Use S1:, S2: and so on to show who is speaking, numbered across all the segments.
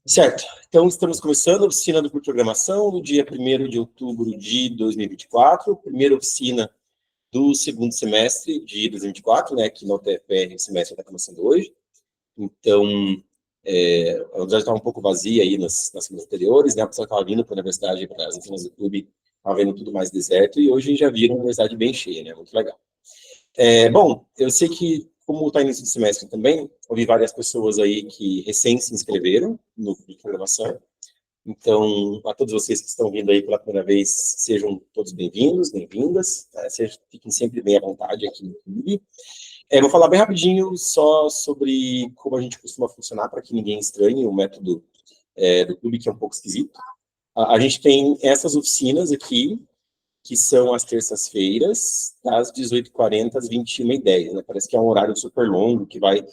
S1: Certo. Então, estamos começando a oficina do curso de programação no dia 1º de outubro de 2024, primeira oficina do segundo semestre de 2024, né, que na UTFPR o semestre está começando hoje. Então, a universidade estava um pouco vazia aí nas semanas anteriores, né, a pessoa estava vindo para a universidade, para as oficinas do clube, estava vendo tudo mais deserto, e hoje já viram a universidade bem cheia, né, muito legal. Bom, eu sei que, como está início do semestre também, ouvi várias pessoas aí que recém se inscreveram no curso de programação. Então, a todos vocês que estão vindo aí pela primeira vez, sejam todos bem-vindos, bem-vindas. Fiquem sempre bem à vontade aqui no clube. Vou falar bem rapidinho só sobre como a gente costuma funcionar, para que ninguém estranhe o método do clube, que é um pouco esquisito. A gente tem essas oficinas aqui, que são às terças-feiras, das 18h40 às 21h10, né? Parece que é um horário super longo, que vai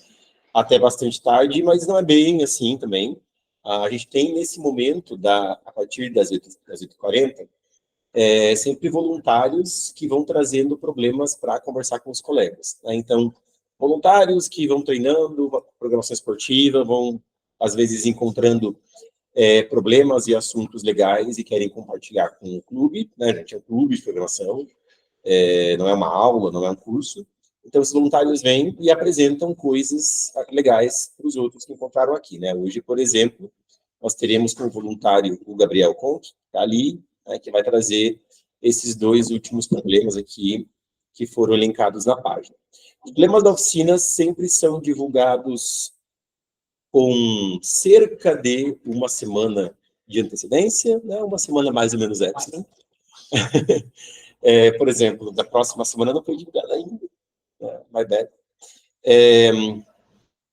S1: até bastante tarde, mas não é bem assim também. A gente tem, nesse momento, a partir das 8h40, sempre voluntários que vão trazendo problemas para conversar com os colegas, né? Então, voluntários que vão treinando programação esportiva, vão, às vezes, encontrando problemas e assuntos legais e querem compartilhar com o clube, né? A gente é um clube de programação, não é uma aula, não é um curso. Então, os voluntários vêm e apresentam coisas legais para os outros que encontraram aqui, né? Hoje, por exemplo, nós teremos como voluntário o Gabriel Conk, que está ali, né, que vai trazer esses dois últimos problemas aqui que foram elencados na página. Os problemas da oficina sempre são divulgados com cerca de uma semana de antecedência, né? Uma semana mais ou menos extra. Por exemplo, da próxima semana não foi divulgada ainda, my bad.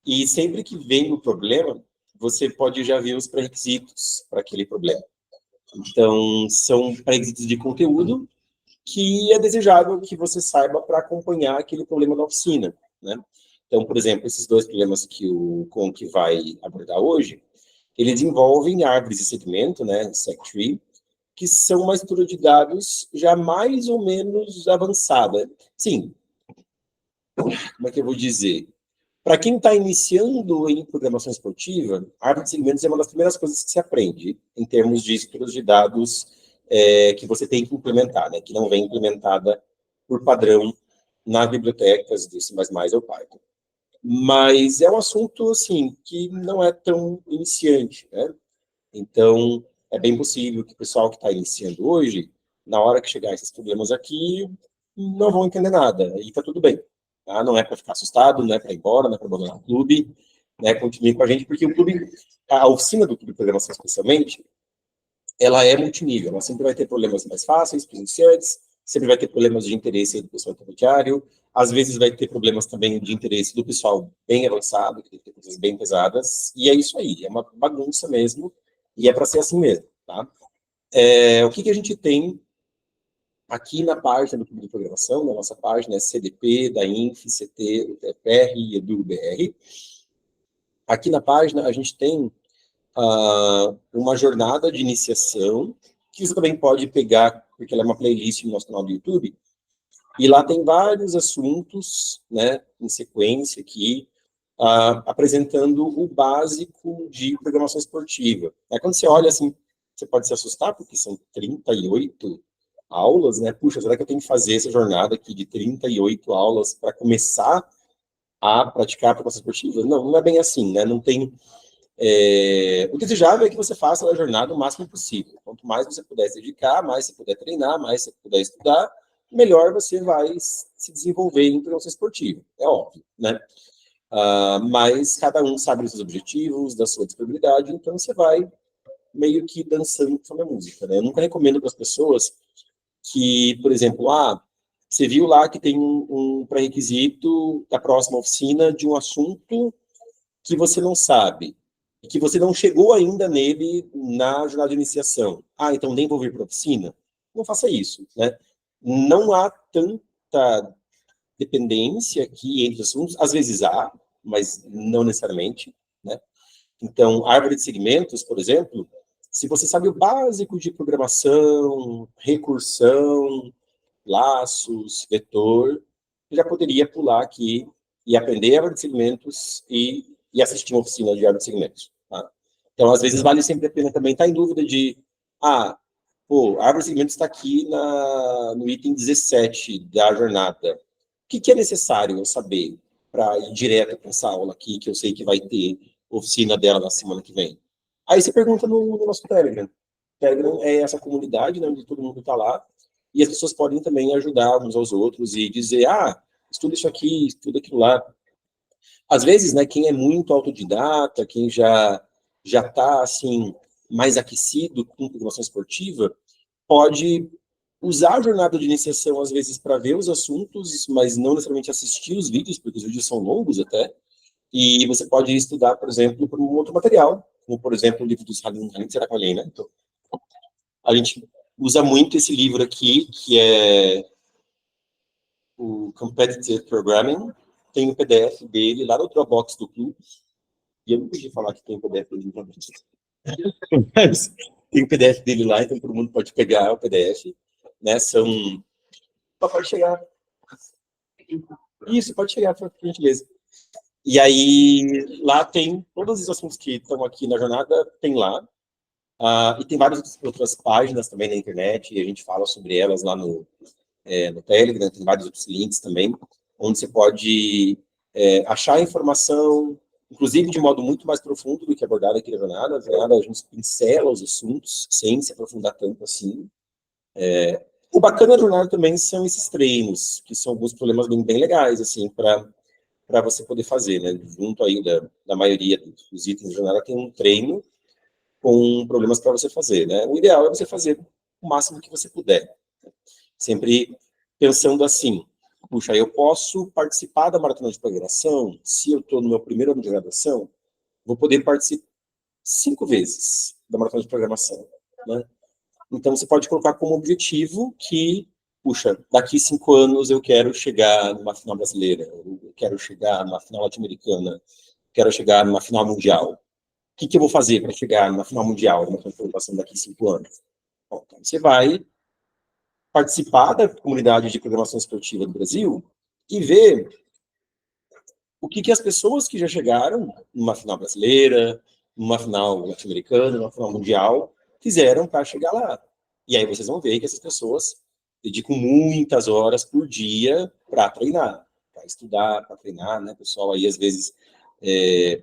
S1: E sempre que vem o problema, você pode já ver os pré-requisitos para aquele problema. Então, são pré-requisitos de conteúdo que é desejável que você saiba para acompanhar aquele problema da oficina, né? Então, por exemplo, esses dois problemas que o Conk vai abordar hoje, eles envolvem árvores de segmento, né, SecTree, que são uma estrutura de dados já mais ou menos avançada. Sim, como é que eu vou dizer? Para quem está iniciando em programação esportiva, a árvore de segmentos é uma das primeiras coisas que se aprende em termos de estruturas de dados que você tem que implementar, né, que não vem implementada por padrão nas bibliotecas do C++ ou Python. Mas é um assunto, assim, que não é tão iniciante, né? Então, é bem possível que o pessoal que está iniciando hoje, na hora que chegar esses problemas aqui, não vão entender nada, e está tudo bem. Tá? Não é para ficar assustado, não é para ir embora, não é para abandonar o clube, né? Continue com a gente, porque o clube, a oficina do Clube de Programação, especialmente, ela é multinível, ela sempre vai ter problemas mais fáceis para os iniciantes, sempre vai ter problemas de interesse do pessoal intermediário, às vezes vai ter problemas também de interesse do pessoal bem avançado, que tem que ter coisas bem pesadas, e é isso aí, é uma bagunça mesmo, e é para ser assim mesmo, tá? O que a gente tem aqui na página do Clube de Programação, na nossa página é CDP, da INF, CT, UTFR e EduBR. Aqui na página a gente tem uma jornada de iniciação, que você também pode pegar, porque ela é uma playlist no nosso canal do YouTube, e lá tem vários assuntos, né, em sequência aqui, apresentando o básico de programação esportiva. Quando você olha assim, você pode se assustar, porque são 38 aulas, né? Puxa, será que eu tenho que fazer essa jornada aqui de 38 aulas para começar a praticar a programação esportiva? Não, não é bem assim, né? Não tem... o desejável é que você faça a jornada o máximo possível. Quanto mais você puder se dedicar, mais você puder treinar, mais você puder estudar, melhor você vai se desenvolver em programação esportiva. É óbvio, né? Mas cada um sabe os seus objetivos, da sua disponibilidade, então você vai meio que dançando sobre a música, né? Eu nunca recomendo para as pessoas que, por exemplo, você viu lá que tem um pré-requisito da próxima oficina de um assunto que você não sabe, e que você não chegou ainda nele na jornada de iniciação. Então nem vou vir para a oficina? Não faça isso, né? Não há tanta dependência aqui entre os assuntos, às vezes há, mas não necessariamente, né? Então, árvore de segmentos, por exemplo, se você sabe o básico de programação, recursão, laços, vetor, já poderia pular aqui e aprender árvore de segmentos e assistir uma oficina de árvore de segmentos. Tá? Então, às vezes, vale sempre a pena também estar em dúvida de, a árvore de segmentos está aqui no item 17 da jornada. O que é necessário eu saber para ir direto para essa aula aqui, que eu sei que vai ter oficina dela na semana que vem? Aí você pergunta no nosso Telegram. O Telegram é essa comunidade, né, onde todo mundo está lá, e as pessoas podem também ajudar uns aos outros e dizer, estuda isso aqui, estuda aquilo lá. Às vezes, né, quem é muito autodidata, quem já está assim, mais aquecido com programação esportiva, pode usar a jornada de iniciação, às vezes, para ver os assuntos, mas não necessariamente assistir os vídeos, porque os vídeos são longos até, e você pode estudar, por exemplo, por um outro material, como, por exemplo, o livro dos Halim Serakalem, né? Então, a gente usa muito esse livro aqui, que é o Competitive Programming, tem o PDF dele lá no Dropbox do clube, e eu não podia falar que tem o PDF dele no Dropbox, mas tem o PDF dele lá, então todo mundo pode pegar o PDF, né? Pode chegar. Isso, pode chegar, por gentileza. E aí, lá tem todos os assuntos que estão aqui na jornada, tem lá. E tem várias outras páginas também na internet, e a gente fala sobre elas lá no Telegram, tem vários outros links também, onde você pode achar informação, inclusive de modo muito mais profundo do que abordado aqui na jornada. A gente pincela os assuntos, sem se aprofundar tanto assim. O bacana da jornada também são esses treinos, que são alguns problemas bem legais, assim, para você poder fazer, né? Junto aí da maioria dos itens da jornada tem um treino com problemas para você fazer, né? O ideal é você fazer o máximo que você puder. Sempre pensando assim, puxa, eu posso participar da maratona de programação, se eu estou no meu primeiro ano de graduação, vou poder participar 5 vezes da maratona de programação, né? Então, você pode colocar como objetivo que, puxa, daqui 5 anos eu quero chegar numa final brasileira, eu quero chegar numa final latino-americana, quero chegar numa final mundial. O que eu vou fazer para chegar numa final mundial, numa programação daqui 5 anos? Bom, então, você vai participar da comunidade de programação esportiva do Brasil e ver o que as pessoas que já chegaram numa final brasileira, numa final latino-americana, numa final mundial, fizeram para chegar lá. E aí vocês vão ver que essas pessoas dedicam muitas horas por dia para treinar, para estudar, para treinar, né? O pessoal aí, às vezes,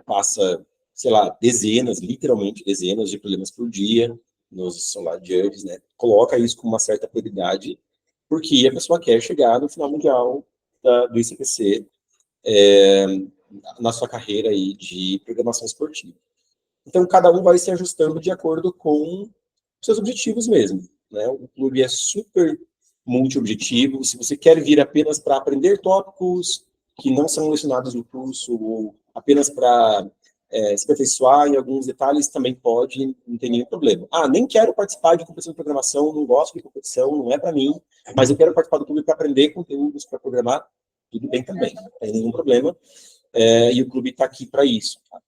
S1: passa, sei lá, dezenas, literalmente dezenas de problemas por dia nos Solar Judges, né? Coloca isso com uma certa prioridade, porque a pessoa quer chegar no final mundial do ICPC na sua carreira aí de programação esportiva. Então, cada um vai se ajustando de acordo com seus objetivos mesmo, né? O clube é super multi-objetivo. Se você quer vir apenas para aprender tópicos que não são lecionados no curso, ou apenas para se aperfeiçoar em alguns detalhes, também pode, não tem nenhum problema. Nem quero participar de competição de programação, não gosto de competição, não é para mim, mas eu quero participar do clube para aprender conteúdos, para programar, tudo bem também, não tem nenhum problema. E o clube está aqui para isso. Tá?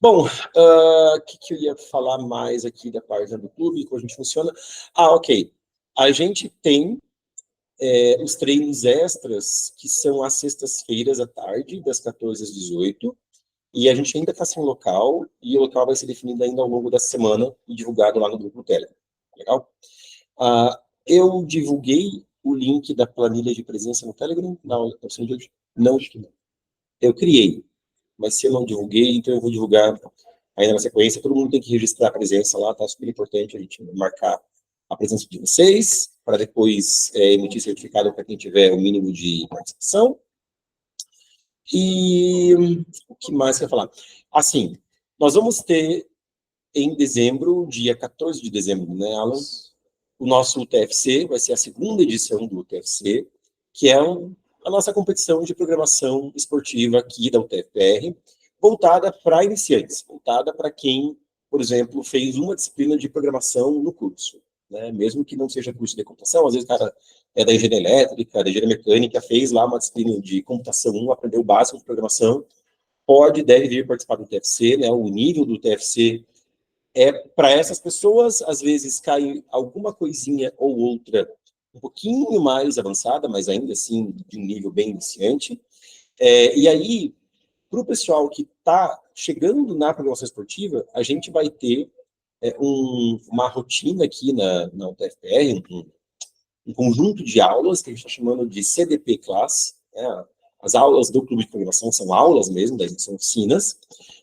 S1: Bom, o que eu ia falar mais aqui da página do clube, como a gente funciona? Ok. A gente tem os treinos extras, que são às sextas-feiras à tarde, das 14 às 18, e a gente ainda está sem local, e o local vai ser definido ainda ao longo da semana e divulgado lá no grupo do Telegram. Legal? Eu divulguei o link da planilha de presença no Telegram na opção de hoje? Não, acho que não. Eu criei, mas se eu não divulguei, então eu vou divulgar ainda na sequência. Todo mundo tem que registrar a presença lá, tá super importante a gente marcar a presença de vocês, para depois emitir certificado para quem tiver o mínimo de participação. E o que mais que eu ia falar? Assim, nós vamos ter em dezembro, dia 14 de dezembro, né, Alan? O nosso UTFC, vai ser a segunda edição do UTFC, que é a nossa competição de programação esportiva aqui da UTFPR, voltada para iniciantes, voltada para quem, por exemplo, fez uma disciplina de programação no curso, né? Mesmo que não seja curso de computação, às vezes o cara é da engenharia elétrica, da engenharia mecânica, fez lá uma disciplina de computação 1, aprendeu o básico de programação, deve vir participar do TFC, né? O nível do TFC para essas pessoas, às vezes cai alguma coisinha ou outra um pouquinho mais avançada, mas ainda assim de um nível bem iniciante. E aí, para o pessoal que está chegando na programação esportiva, a gente vai ter uma rotina aqui na UTFPR, um conjunto de aulas que a gente está chamando de CDP Class. Né? As aulas do Clube de Programação são aulas mesmo, são oficinas,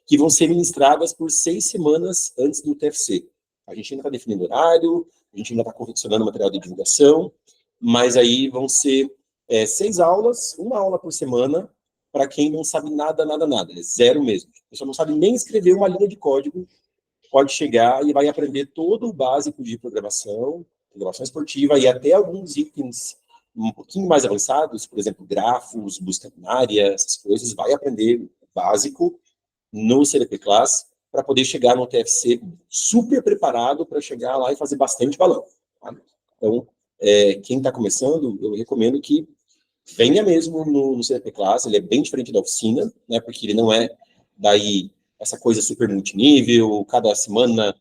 S1: que vão ser ministradas por 6 semanas antes do TFC. A gente ainda está definindo horário, a gente ainda está confeccionando material de divulgação, mas aí vão ser 6 aulas, uma aula por semana, para quem não sabe nada, é zero mesmo. A pessoa não sabe nem escrever uma linha de código, pode chegar e vai aprender todo o básico de programação esportiva e até alguns itens um pouquinho mais avançados, por exemplo, grafos, busca binária, essas coisas, vai aprender o básico no CDP Class para poder chegar no TFC super preparado para chegar lá e fazer bastante balão. Tá? Então, quem está começando, eu recomendo que venha mesmo no CDP Class, ele é bem diferente da oficina, né, porque ele não é daí essa coisa super multinível, cada semana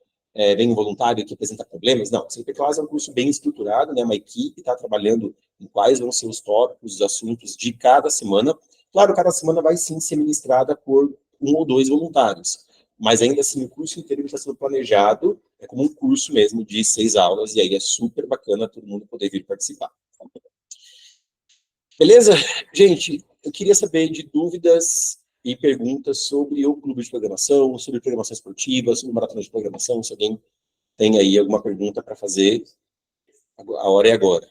S1: vem um voluntário que apresenta problemas. Não, o CDP Class é um curso bem estruturado, né, uma equipe está trabalhando em quais vão ser os tópicos, os assuntos de cada semana. Claro, cada semana vai sim ser ministrada por 1 ou 2 voluntários, mas ainda assim o curso inteiro está sendo planejado, é como um curso mesmo de 6 aulas, e aí é super bacana todo mundo poder vir participar. Beleza? Gente, eu queria saber de dúvidas e perguntas sobre o clube de programação, sobre programação esportiva, sobre maratona de programação, se alguém tem aí alguma pergunta para fazer, a hora é agora.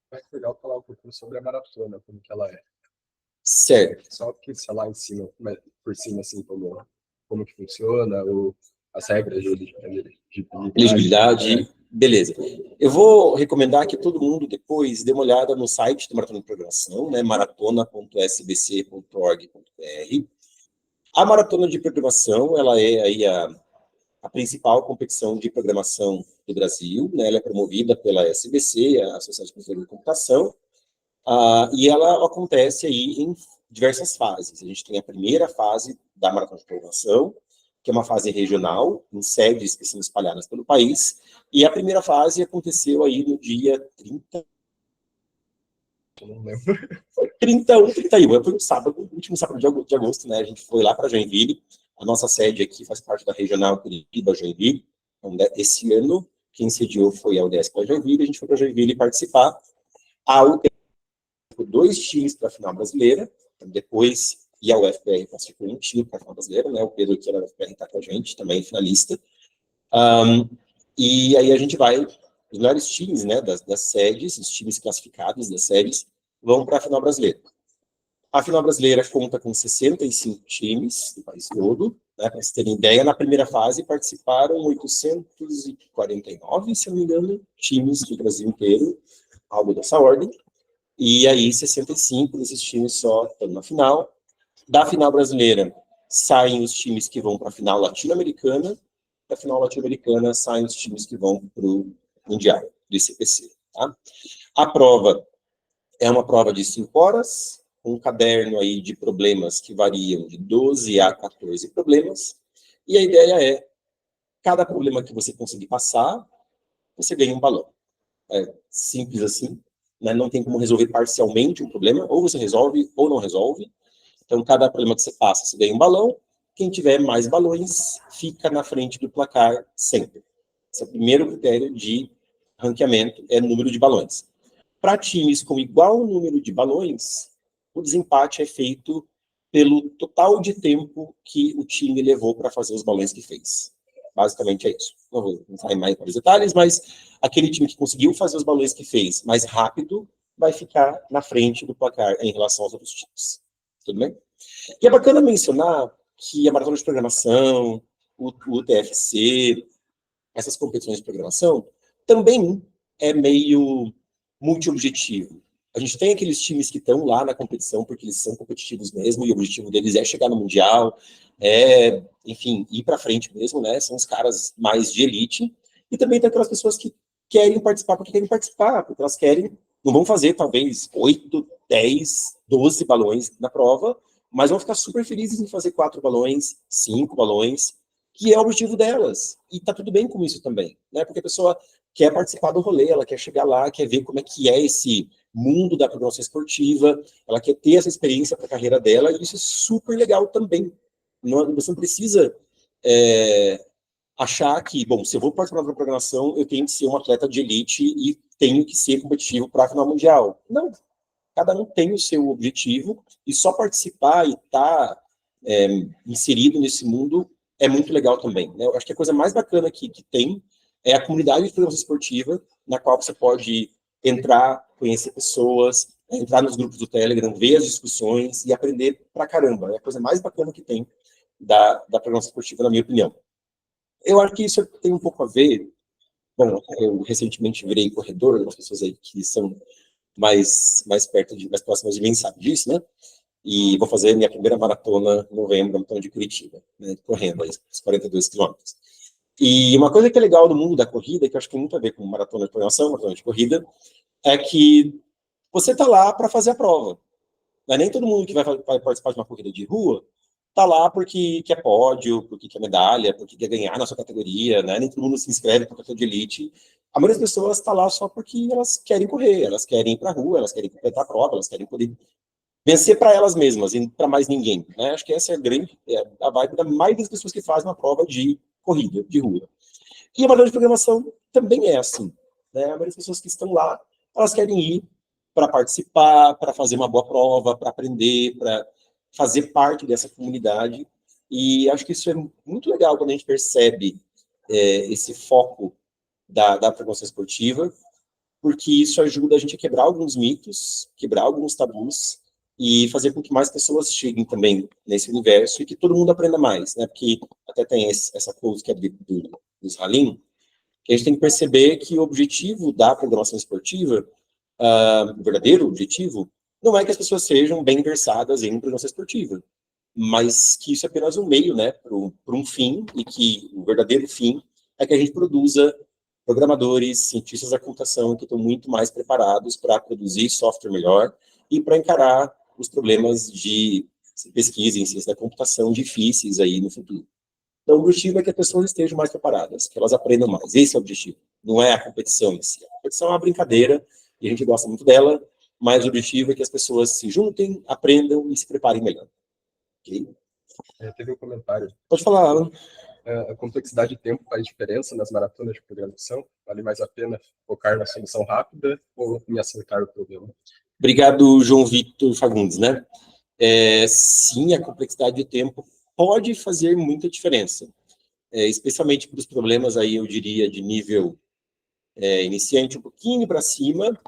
S2: Vai ser legal falar um pouquinho sobre a maratona, como que ela é.
S1: Certo.
S2: Só que, sei lá, em cima, por cima, assim, como que funciona, as regras de
S1: elegibilidade. Beleza. Eu vou recomendar que todo mundo depois dê uma olhada no site do Maratona de Programação, né, maratona.sbc.org.br. A Maratona de Programação, ela é aí a principal competição de programação do Brasil, né, ela é promovida pela SBC, a Associação Brasileira de Computação, e ela acontece aí em diversas fases. A gente tem a primeira fase da Maratona de Programação, que é uma fase regional, em sedes que são espalhadas pelo país, e a primeira fase aconteceu aí no dia 30...
S2: Eu não lembro.
S1: 31, foi um sábado, último sábado de agosto, né, a gente foi lá para Joinville, a nossa sede aqui faz parte da Regional Curitiba-Joinville, então, esse ano, quem sediou foi a UDESC para Joinville, a gente foi para Joinville participar. A UTFPR ficou 2 times para a final brasileira, então, depois e a UFPR classificou um time para a final brasileira, né? O Pedro aqui da UFPR está com a gente, também finalista. E aí a gente vai, os melhores times, né, das sedes, os times classificados das sedes, vão para a final brasileira. A final brasileira conta com 65 times do país todo, né? Para vocês terem ideia, na primeira fase participaram 849, se não me engano, times do Brasil inteiro, algo dessa ordem. E aí 65 desses times só estão na final. Da final brasileira, saem os times que vão para a final latino-americana. Da final latino-americana, saem os times que vão para o Mundial, do ICPC. Tá? A prova é uma prova de 5 horas, um caderno aí de problemas que variam de 12 a 14 problemas. E a ideia é, cada problema que você conseguir passar, você ganha um balão. É simples assim, né? Não tem como resolver parcialmente um problema, ou você resolve ou não resolve. Então, cada problema que você passa, você ganha um balão. Quem tiver mais balões, fica na frente do placar sempre. Esse é o primeiro critério de ranqueamento, é o número de balões. Para times com igual número de balões, o desempate é feito pelo total de tempo que o time levou para fazer os balões que fez. Basicamente é isso. Não vou entrar em mais detalhes, mas aquele time que conseguiu fazer os balões que fez mais rápido vai ficar na frente do placar em relação aos outros times. Tudo bem? E é bacana mencionar que a maratona de programação, o TFC, essas competições de programação, também é meio multiobjetivo. A gente tem aqueles times que estão lá na competição porque eles são competitivos mesmo, e o objetivo deles é chegar no Mundial, enfim, ir para frente mesmo, né? São os caras mais de elite. E também tem aquelas pessoas que querem participar porque elas querem, não vão fazer talvez 8, 10, 12 balões na prova, mas vão ficar super felizes em fazer 4 balões, 5 balões, que é o objetivo delas. E tá tudo bem com isso também, né? Porque a pessoa quer participar do rolê, ela quer chegar lá, quer ver como é que é esse mundo da programação esportiva, ela quer ter essa experiência para a carreira dela, e isso é super legal também. Você não precisa achar que, bom, se eu vou participar da programação, eu tenho que ser um atleta de elite e tenho que ser competitivo para a final mundial. Não, cada um tem o seu objetivo, e só participar e estar inserido nesse mundo é muito legal também, né? Eu acho que a coisa mais bacana que tem é a comunidade de programação esportiva, na qual você pode entrar, conhecer pessoas, entrar nos grupos do Telegram, ver as discussões e aprender pra caramba. É a coisa mais bacana que tem da programação esportiva, na minha opinião. Eu acho que isso tem um pouco a ver. Bom, eu recentemente virei corredor, algumas pessoas aí que são mais próximas de mim sabem disso, né? E vou fazer minha primeira maratona em novembro, maratona de Curitiba, né? Correndo aí, os 42 quilômetros. E uma coisa que é legal do mundo da corrida, que eu acho que tem muito a ver com maratona de programação, maratona de corrida, é que você está lá para fazer a prova. Não é nem todo mundo que vai participar de uma corrida de rua está lá porque quer pódio, porque quer medalha, porque quer ganhar na sua categoria, né? Nem todo mundo se inscreve para categoria de elite. A maioria das pessoas está lá só porque elas querem correr, elas querem ir para a rua, elas querem completar a prova, elas querem poder vencer para elas mesmas e para mais ninguém, né? Acho que essa é a vibe da maioria das pessoas que fazem uma prova de corrida, de rua. E a maioria de programação também é assim, né? A maioria das pessoas que estão lá, elas querem ir para participar, para fazer uma boa prova, para aprender, para fazer parte dessa comunidade. E acho que isso é muito legal quando a gente percebe esse foco da programação esportiva, porque isso ajuda a gente a quebrar alguns mitos, quebrar alguns tabus e fazer com que mais pessoas cheguem também nesse universo e que todo mundo aprenda mais, né? Porque até tem essa coisa que é do Salim, que a gente tem que perceber que o objetivo da programação esportiva, o verdadeiro objetivo, não é que as pessoas sejam bem versadas em programação esportiva, mas que isso é apenas um meio, né, para um fim, e que o verdadeiro fim é que a gente produza programadores, cientistas da computação que estão muito mais preparados para produzir software melhor e para encarar os problemas de pesquisa em ciência da computação difíceis aí no futuro. Então, o objetivo é que as pessoas estejam mais preparadas, que elas aprendam mais. Esse é o objetivo. Não é a competição em si. A competição é uma brincadeira e a gente gosta muito dela, mas o objetivo é que as pessoas se juntem, aprendam e se preparem melhor. Okay?
S2: Teve um comentário.
S1: Pode falar, Alan.
S2: A complexidade de tempo faz diferença nas maratonas de programação? Vale mais a pena focar na solução rápida ou em acertar o problema?
S1: Obrigado, João Vitor Fagundes, né? Sim, a complexidade de tempo pode fazer muita diferença, especialmente para os problemas aí, eu diria, de nível iniciante um pouquinho para cima.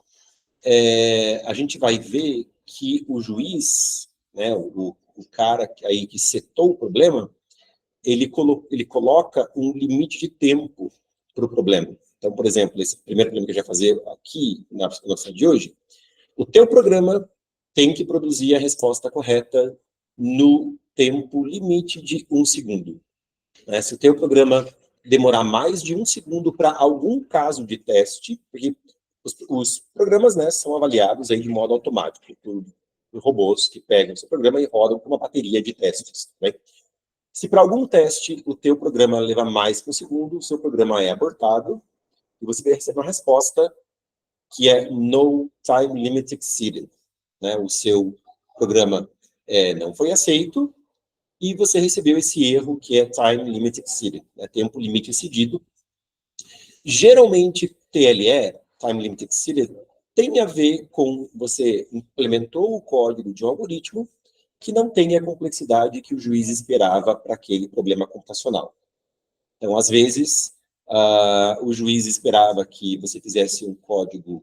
S1: A gente vai ver que o juiz, né, o cara aí que setou o problema, ele coloca um limite de tempo para o problema. Então, por exemplo, esse primeiro problema que a gente vai fazer aqui na nossa de hoje, o teu programa tem que produzir a resposta correta no tempo limite de 1 segundo. Se o teu programa demorar mais de 1 segundo para algum caso de teste, porque os programas, né, são avaliados aí de modo automático por robôs que pegam o seu programa e rodam com uma bateria de testes. Né? Se para algum teste o teu programa levar mais que 1 segundo, o seu programa é abortado e você vai receber uma resposta que é no time limit exceeded. Né? O seu programa não foi aceito e você recebeu esse erro que é time limit exceeded, né? Tempo limite excedido. Geralmente, TLE, time limit exceeded, tem a ver com você implementou o código de um algoritmo que não tem a complexidade que o juiz esperava para aquele problema computacional. Então, às vezes, o juiz esperava que você fizesse um código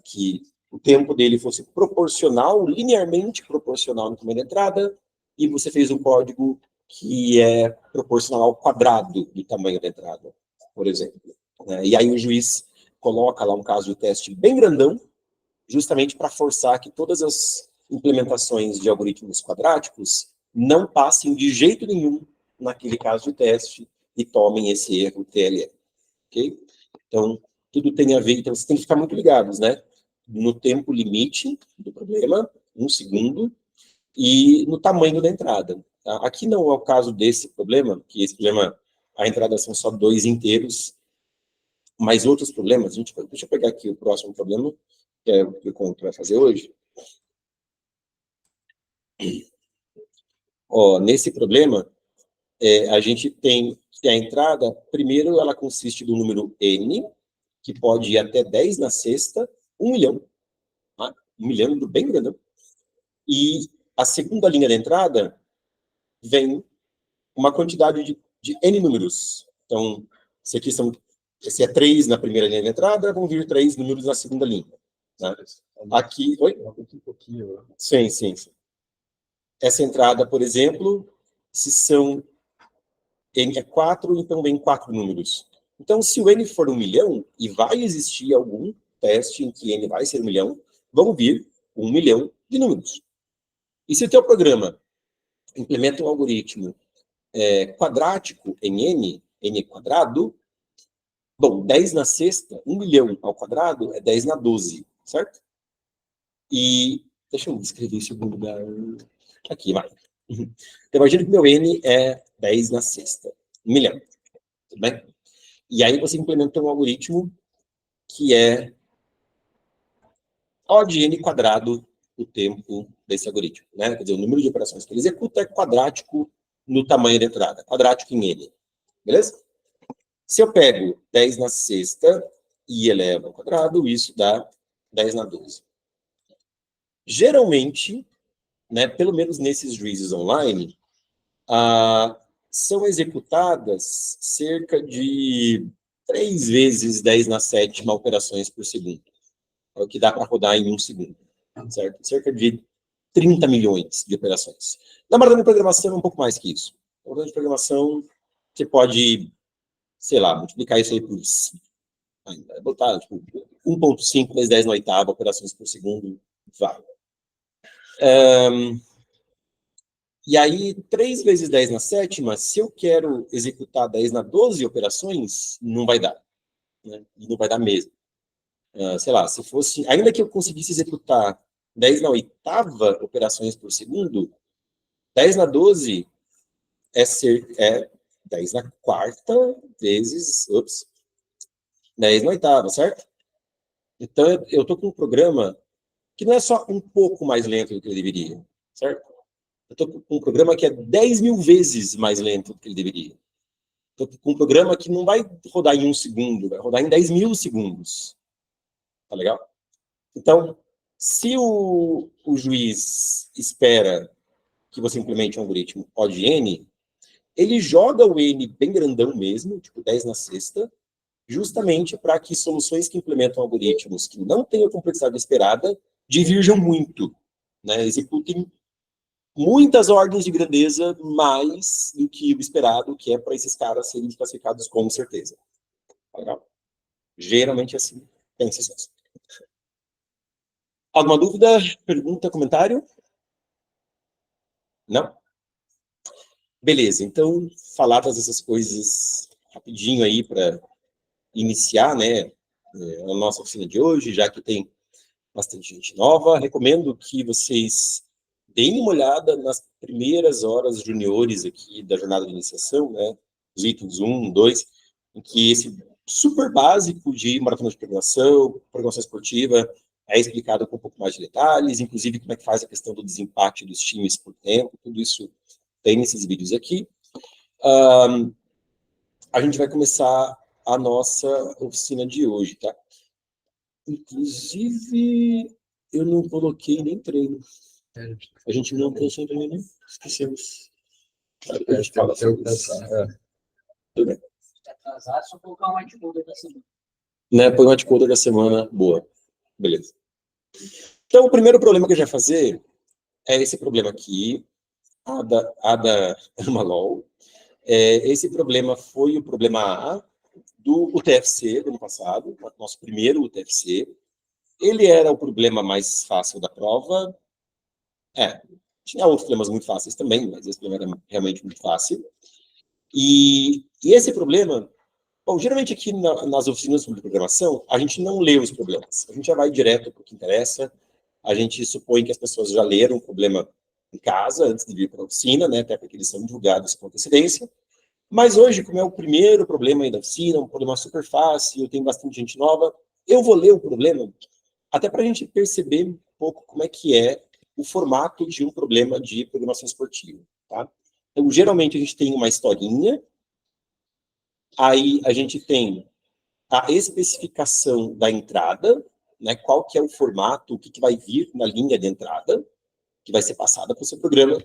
S1: que o tempo dele fosse proporcional, linearmente proporcional no tamanho da entrada, e você fez um código que é proporcional ao quadrado do tamanho da entrada, por exemplo. E aí o juiz coloca lá um caso de teste bem grandão, justamente para forçar que todas as implementações de algoritmos quadráticos não passem de jeito nenhum naquele caso de teste e tomem esse erro TLE. Okay? Então, tudo tem a ver, então você tem que ficar muito ligados, né? No tempo limite do problema, 1 segundo, e no tamanho da entrada. Tá? Aqui não é o caso desse problema, que esse problema, a entrada são só 2 inteiros, mas outros problemas, deixa eu pegar aqui o próximo problema, que é o que o Conto vai fazer hoje. Ó, nesse problema, a gente tem que a entrada, primeiro, ela consiste do número n, que pode ir até 10 na sexta, 1 milhão. Tá? 1 milhão, bem grandão. E a segunda linha de entrada vem uma quantidade de n números. Então, esse é 3 na primeira linha de entrada, vão vir 3 números na segunda linha. Tá? Aqui, oi? Sim, sim, sim. Essa entrada, por exemplo, se são n é 4, então vem 4 números. Então, se o n for 1 milhão, e vai existir algum teste em que n vai ser 1 milhão, vão vir 1 milhão de números. E se o teu programa implementa um algoritmo quadrático em n quadrado, bom, 10 na sexta, 1 milhão ao quadrado é 10 na 12, certo? E, deixa eu escrever isso em algum lugar. Aqui, vai. Então, imagina que meu n é 10 na sexta, 1 milhão, tudo bem? E aí você implementa um algoritmo que é O de n quadrado o tempo desse algoritmo, né? Quer dizer, o número de operações que ele executa é quadrático no tamanho da entrada, quadrático em n, beleza? Se eu pego 10 na sexta e elevo ao quadrado, isso dá 10 na 12. Geralmente, né, pelo menos nesses juízes online, são executadas cerca de 3 vezes 10 na sétima operações por segundo. É o que dá para rodar em 1 segundo, certo? Cerca de 30 milhões de operações. Na maratona de programação é um pouco mais que isso. Na maratona de programação, você pode, sei lá, multiplicar isso aí por botar tipo, 1.5 vezes 10 na oitava operações por segundo, vai. E aí, 3 vezes 10 na sétima, se eu quero executar 10 na 12 operações, não vai dar. Né? E não vai dar mesmo. Sei lá, se fosse... Ainda que eu conseguisse executar 10 na oitava operações por segundo, 10 na 12 é 10 na quarta vezes... 10 na oitava, certo? Então, eu estou com um programa que não é só um pouco mais lento do que ele deveria, certo? Eu estou com um programa que é 10 mil vezes mais lento do que ele deveria. Estou com um programa que não vai rodar em 1 segundo, vai rodar em 10 mil segundos. Tá legal? Então, se o juiz espera que você implemente um algoritmo O de n, ele joga o n bem grandão mesmo, tipo 10 na sexta, justamente para que soluções que implementam algoritmos que não têm a complexidade esperada divirjam muito, né? Executem muitas ordens de grandeza mais do que o esperado, que é para esses caras serem classificados com certeza. Legal? Geralmente é assim, tem sucesso. Alguma dúvida, pergunta, comentário? Não? Beleza, então, faladas essas coisas rapidinho aí para iniciar, né, a nossa oficina de hoje, já que tem bastante gente nova, recomendo que vocês deem uma olhada nas primeiras horas juniores aqui da jornada de iniciação, né, os itens 1, 2, em que esse super básico de maratona de programação esportiva, é explicado com um pouco mais de detalhes, inclusive como é que faz a questão do desempate dos times por tempo, tudo isso tem nesses vídeos aqui. A gente vai começar a nossa oficina de hoje, tá? Inclusive, eu não coloquei nem treino. A gente não pensou em treino, né? Esquecemos. A gente fala sobre isso. Tudo bem.
S3: Atrasar, só colocar um whiteboard da semana.
S1: Né, põe o whiteboard da semana, boa. Beleza. Então, o primeiro problema que a gente vai fazer é esse problema aqui, Ada Malol. Esse problema foi o problema A do UTFC do ano passado, nosso primeiro UTFC. Ele era o problema mais fácil da prova. Tinha outros problemas muito fáceis também, mas esse problema era realmente muito fácil. E esse problema, bom, geralmente aqui nas oficinas de programação, a gente não lê os problemas. A gente já vai direto para o que interessa. A gente supõe que as pessoas já leram o problema em casa, antes de vir para a oficina, né, até porque eles são divulgados com antecedência. Mas hoje, como é o primeiro problema aí da oficina, um problema super fácil, tem bastante gente nova, eu vou ler o problema até para a gente perceber um pouco como é que é o formato de um problema de programação esportiva, tá? Então, geralmente, a gente tem uma historinha, aí a gente tem a especificação da entrada, né, qual que é o formato, o que, que vai vir na linha de entrada, que vai ser passada para o seu programa,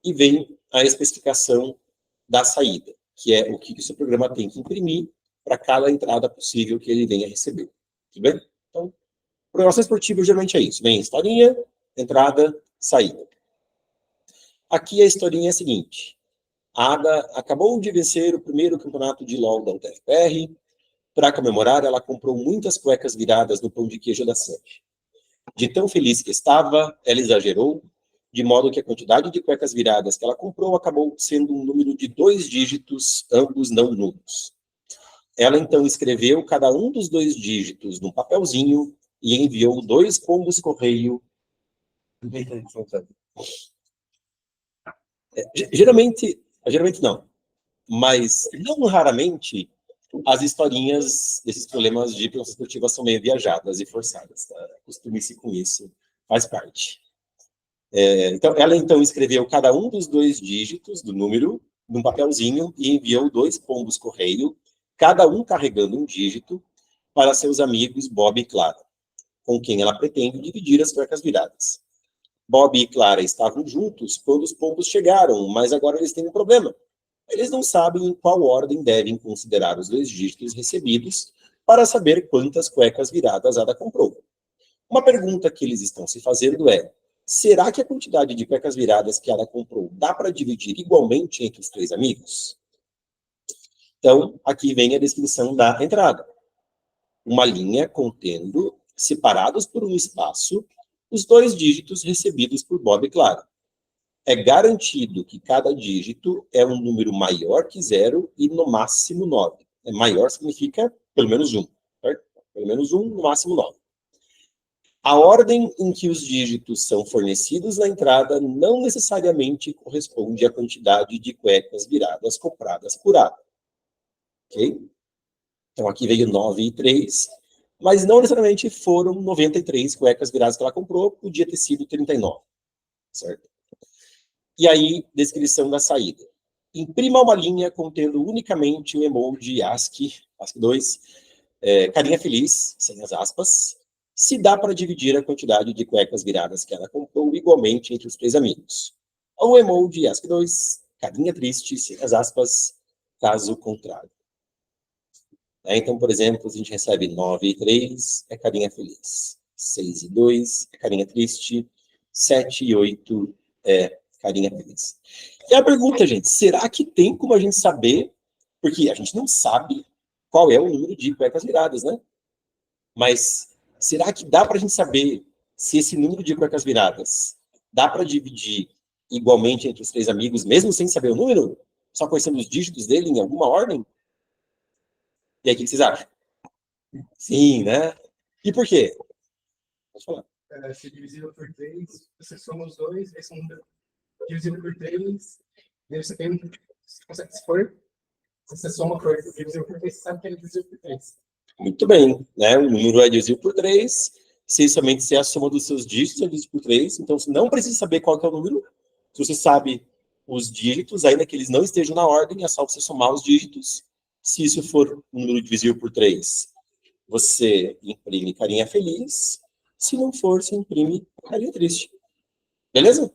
S1: e vem a especificação da saída, que é o que o seu programa tem que imprimir para cada entrada possível que ele venha receber. Tudo bem? Então, programação esportiva geralmente é isso. Vem historinha, entrada, saída. Aqui a historinha é a seguinte. A Ada acabou de vencer o primeiro campeonato de LoL da UTFPR. Para comemorar, ela comprou muitas cuecas viradas no pão de queijo da sede. De tão feliz que estava, ela exagerou, de modo que a quantidade de cuecas viradas que ela comprou acabou sendo um número de 2 dígitos, ambos não nulos. Ela então escreveu cada um dos 2 dígitos num papelzinho e enviou 2 pombos correio. Geralmente não, mas não raramente as historinhas desses problemas de programação esportiva são meio viajadas e forçadas. Tá? Acostume-se com isso, faz parte. Então, ela então escreveu cada um dos 2 dígitos do número num papelzinho e enviou 2 pombos correio, cada um carregando um dígito, para seus amigos Bob e Clara, com quem ela pretende dividir as cuecas viradas. Bob e Clara estavam juntos quando os pombos chegaram, mas agora eles têm um problema. Eles não sabem em qual ordem devem considerar os 2 dígitos recebidos para saber quantas cuecas viradas Ada comprou. Uma pergunta que eles estão se fazendo é: será que a quantidade de cuecas viradas que Ada comprou dá para dividir igualmente entre os 3 amigos? Então, aqui vem a descrição da entrada. Uma linha contendo, separados por um espaço, os 2 dígitos recebidos por Bob e Clara. É garantido que cada dígito é um número maior que 0 e no máximo 9. Maior significa pelo menos 1. Certo? Pelo menos 1, no máximo 9. A ordem em que os dígitos são fornecidos na entrada não necessariamente corresponde à quantidade de cuecas viradas compradas por Ada. Ok? Então aqui veio 9 e 3, mas não necessariamente foram 93 cuecas viradas que ela comprou, podia ter sido 39. Certo? E aí, descrição da saída. Imprima uma linha contendo unicamente o emoji ASCII 2, carinha feliz, sem as aspas, se dá para dividir a quantidade de cuecas viradas que ela comprou igualmente entre os 3 amigos. Ou emoji ASCII 2, carinha triste, sem as aspas, caso contrário. Então, por exemplo, a gente recebe 9 e 3, é carinha feliz. 6 e 2, é carinha triste. 7 e 8, é carinha feliz. E a pergunta, gente, será que tem como a gente saber, porque a gente não sabe qual é o número de cuecas viradas, né? Mas será que dá para a gente saber se esse número de cuecas viradas dá para dividir igualmente entre os 3 amigos, mesmo sem saber o número? Só conhecendo os dígitos dele em alguma ordem? E aí, o que vocês acham? Sim, né? E por quê? Pode falar.
S2: Se divisível por 3, você soma os 2, esse número divisível por 3, e aí você tem, se for, se você soma por divisível por 3, você sabe que ele é divisível por 3.
S1: Muito bem, né? O número é divisível por 3, se somente se é a soma dos seus dígitos, é divisível por 3, então você não precisa saber qual que é o número. Se você sabe os dígitos, ainda que eles não estejam na ordem, é só você somar os dígitos. Se isso for um número divisível por 3, você imprime carinha feliz. Se não for, você imprime carinha triste. Beleza?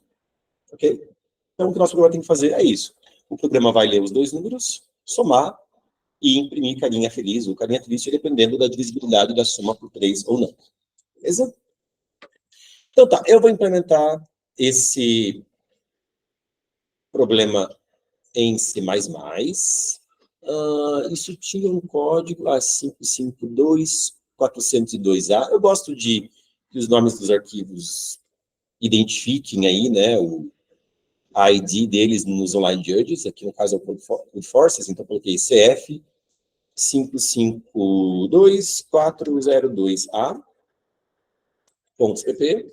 S1: Ok? Então, o que o nosso programa tem que fazer é isso. O programa vai ler os 2 números, somar e imprimir carinha feliz ou carinha triste, dependendo da divisibilidade da soma por 3 ou não. Beleza? Então tá, eu vou implementar esse problema em C++. Isso tinha um código, 552.402A. Eu gosto de que os nomes dos arquivos identifiquem aí, né, a ID deles nos online judges. Aqui no caso é o Code Forces, então coloquei CF 552.402A.pp.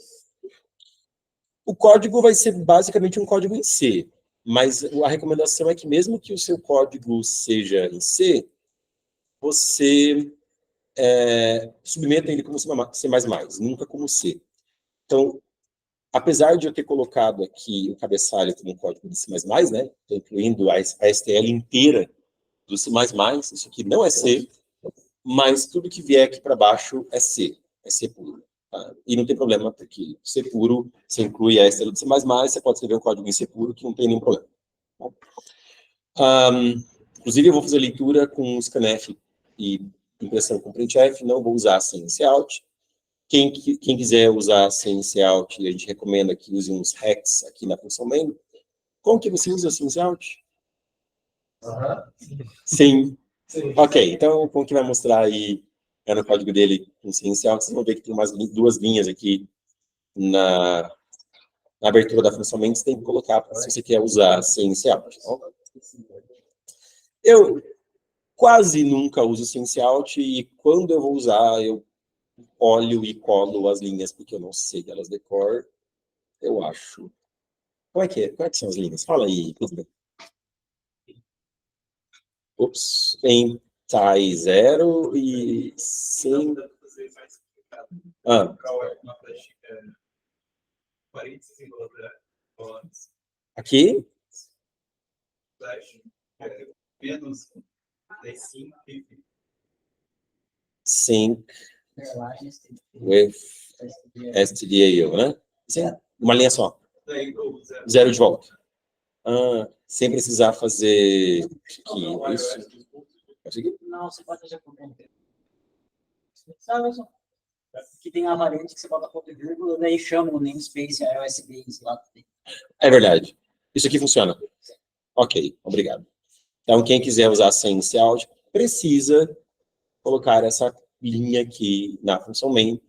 S1: O código vai ser basicamente um código em C, mas a recomendação é que mesmo que o seu código seja em C, você submeta ele como C++, nunca como C. Então, apesar de eu ter colocado aqui o cabeçalho como código de C++, né, incluindo a STL inteira do C++, isso aqui não é C, mas tudo que vier aqui para baixo é C puro. Tá? E não tem problema, porque C puro, você inclui a STL do C++, você pode escrever um código em C puro que não tem nenhum problema. Inclusive, eu vou fazer leitura com scanf e impressão com printf, não vou usar sem cout. Quem quiser usar sem cout, a gente recomenda que use uns hacks aqui na função main. Como que você usa sem cout? Sim. Ok, então como que vai mostrar aí no código dele com sem cout? Vocês vão ver que tem umas duas linhas aqui na abertura da função main, você tem que colocar se você quer usar sem cout. Então, eu quase nunca uso sem cout e quando eu vou usar, eu olho e colo as linhas, porque eu não sei delas de cor, eu acho. Como é que são as linhas? Fala aí, Pedro. Ops, em TIE 0 e sem... Aqui? Sync with STDAO, né? Sim, uma linha só. Zero de volta. Sem precisar fazer isso.
S3: Não, você pode fazer por conta. Sabe só? Que tem a variante que você bota ponto e vírgula, daí chama o namespace, a USB lá.
S1: É verdade. Isso aqui funciona. Ok, obrigado. Então, quem quiser usar sem cout, precisa colocar essa linha aqui na função main.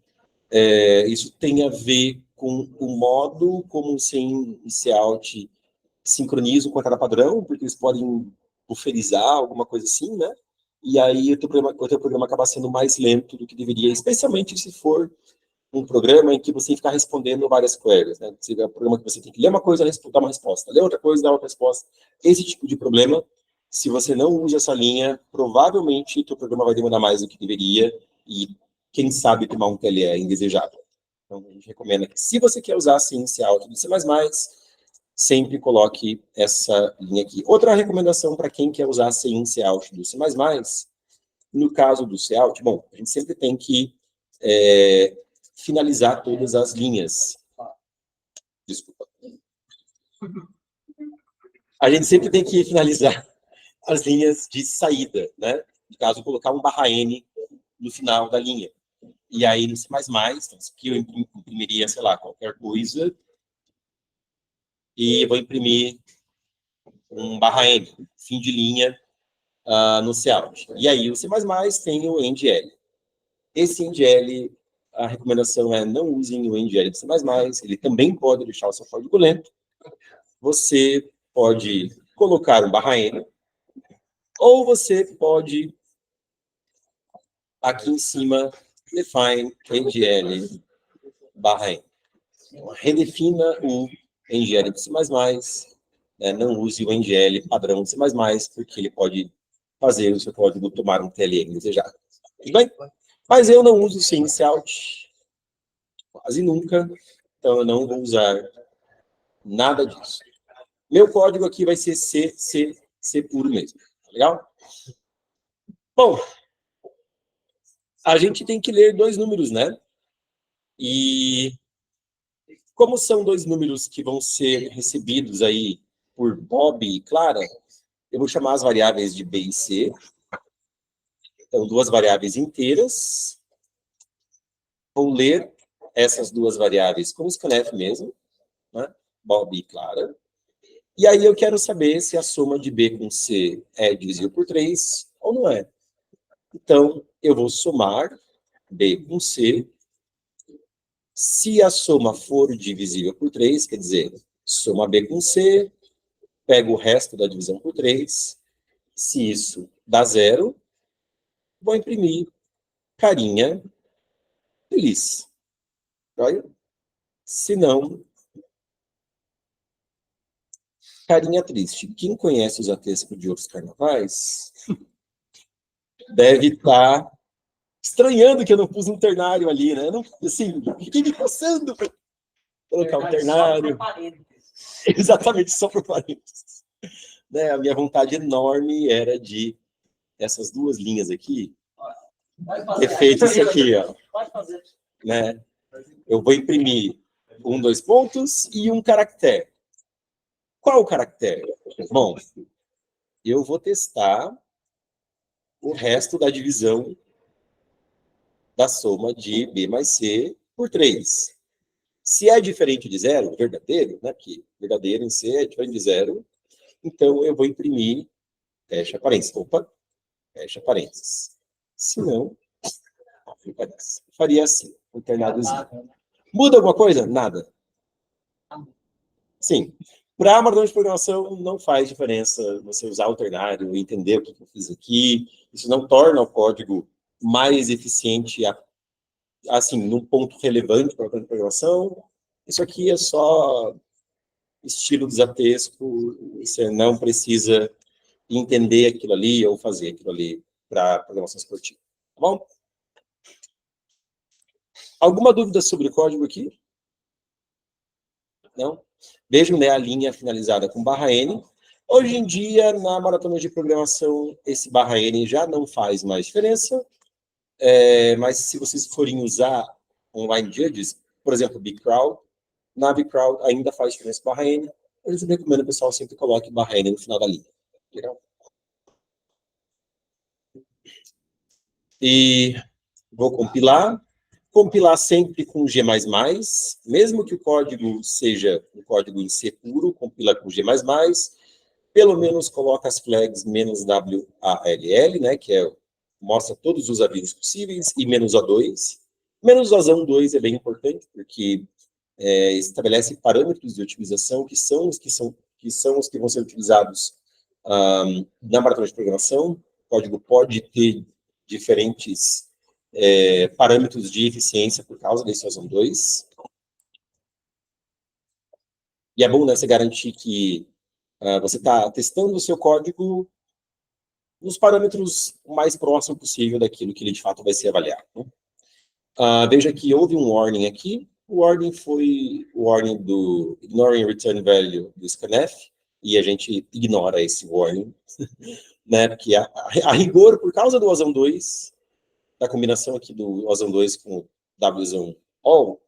S1: Isso tem a ver com o modo como o sem cout sincroniza com a cada padrão, porque eles podem bufferizar, alguma coisa assim, né? E aí o teu programa acaba sendo mais lento do que deveria, especialmente se for um programa em que você tem que ficar respondendo várias queries, né? Se é um programa que você tem que ler uma coisa, dar uma resposta, ler outra coisa, dar outra resposta. Esse tipo de problema, se você não usa essa linha, provavelmente o teu programa vai demorar mais do que deveria e, quem sabe, tomar um TLE indesejável. Então, a gente recomenda que, se você quer usar sem cout do C++, sempre coloque essa linha aqui. Outra recomendação para quem quer usar sem cout do C++, no caso do cout, bom, a gente sempre tem que finalizar todas as linhas. Desculpa. A gente sempre tem que finalizar as linhas de saída, né? No caso, colocar um /n no final da linha. E aí, no C++, então, isso aqui eu imprimiria, sei lá, qualquer coisa, e vou imprimir um /n, fim de linha, no cout. E aí, o C++ tem o endl. Esse endl, a recomendação é não usem o endl do C++, ele também pode deixar o seu código lento. Você pode colocar um /n, ou você pode, aqui em cima, define endl /n. Redefina o endl do C++, não use o endl padrão do C++, porque ele pode fazer o seu código tomar um TLE indesejado. Tudo bem? Mas eu não uso sem cout, quase nunca, então eu não vou usar nada disso. Meu código aqui vai ser C puro mesmo, tá legal? Bom, a gente tem que ler dois números, né? E como são dois números que vão ser recebidos aí por Bob e Clara, eu vou chamar as variáveis de B e C. Então, duas variáveis inteiras. Vou ler essas duas variáveis com scanf mesmo, né? Bob e Clara. E aí eu quero saber se a soma de B com C é divisível por 3 ou não é. Então, eu vou somar B com C. Se a soma for divisível por 3, quer dizer, soma B com C, pego o resto da divisão por 3. Se isso dá 0, vou imprimir carinha feliz. Olha. Se não, carinha triste. Quem conhece os atescos de outros carnavais deve estar estranhando que eu não pus um ternário ali, né? Eu não, assim, fiquei me coçando para colocar um ternário. Exatamente, só por parênteses. Né? A minha vontade enorme era de essas duas linhas aqui, ter feito isso aqui, ó.
S3: Pode fazer.
S1: Né? Eu vou imprimir 1, 2 pontos e um caractere. Qual o caractere? Bom, eu vou testar o resto da divisão da soma de B mais C por 3. Se é diferente de zero, verdadeiro, né? Porque verdadeiro em C é diferente de zero, então eu vou imprimir, fecha parênteses. Opa, fecha parênteses. Se não, faria assim, um ternadozinho. Muda alguma coisa? Nada. Sim. Para maratona de programação, não faz diferença você usar o ternário e entender o que eu fiz aqui. Isso não torna o código mais eficiente, assim, num ponto relevante para a maratona de programação. Isso aqui é só estilo desatesco. Você não precisa entender aquilo ali ou fazer aquilo ali para programação esportiva. Tá bom? Alguma dúvida sobre o código aqui? Não? Vejam, né, a linha finalizada com barra N. Hoje em dia, na maratona de programação, esse barra N já não faz mais diferença. Mas se vocês forem usar online judges, por exemplo, bcrowd, na bcrowd ainda faz diferença barra N. Eu sempre recomendo o pessoal sempre coloque barra N no final da linha. Legal? E vou compilar. Compilar sempre com G++, mesmo que o código seja um código em C puro, compila com G++, pelo menos coloca as flags -WALL, né, que mostra todos os avisos possíveis, e -O2. -O2 é bem importante, porque estabelece parâmetros de otimização que são os que vão ser utilizados na maratona de programação. O código pode ter diferentes parâmetros de eficiência por causa desse OSM2. E é bom, né, você garantir que você está testando o seu código nos parâmetros mais próximos possível daquilo que ele de fato vai ser avaliado. Né? Veja que houve um warning aqui. O warning foi o warning do Ignoring Return Value do scanf, e a gente ignora esse warning, né, porque a rigor, por causa do OSM2, da combinação aqui do OSM2 com o WSM all,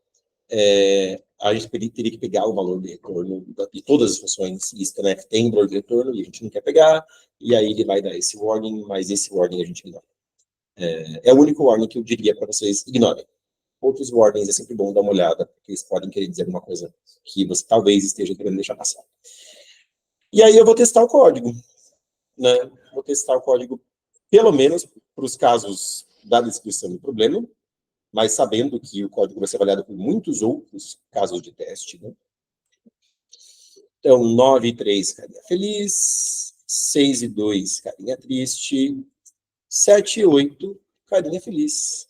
S1: a gente teria que pegar o valor de retorno de todas as funções, e scanf tem valor de retorno, e a gente não quer pegar, e aí ele vai dar esse warning, mas esse warning a gente ignora. É o único warning que eu diria para vocês ignorem. Outros warnings é sempre bom dar uma olhada, porque eles podem querer dizer alguma coisa que você talvez esteja querendo deixar passar. E aí eu vou testar o código. Né? Vou testar o código, pelo menos, para os casos da descrição do problema, mas sabendo que o código vai ser avaliado por muitos outros casos de teste. Né? Então, 9 e 3, carinha feliz. 6 e 2, carinha triste. 7 e 8, carinha feliz.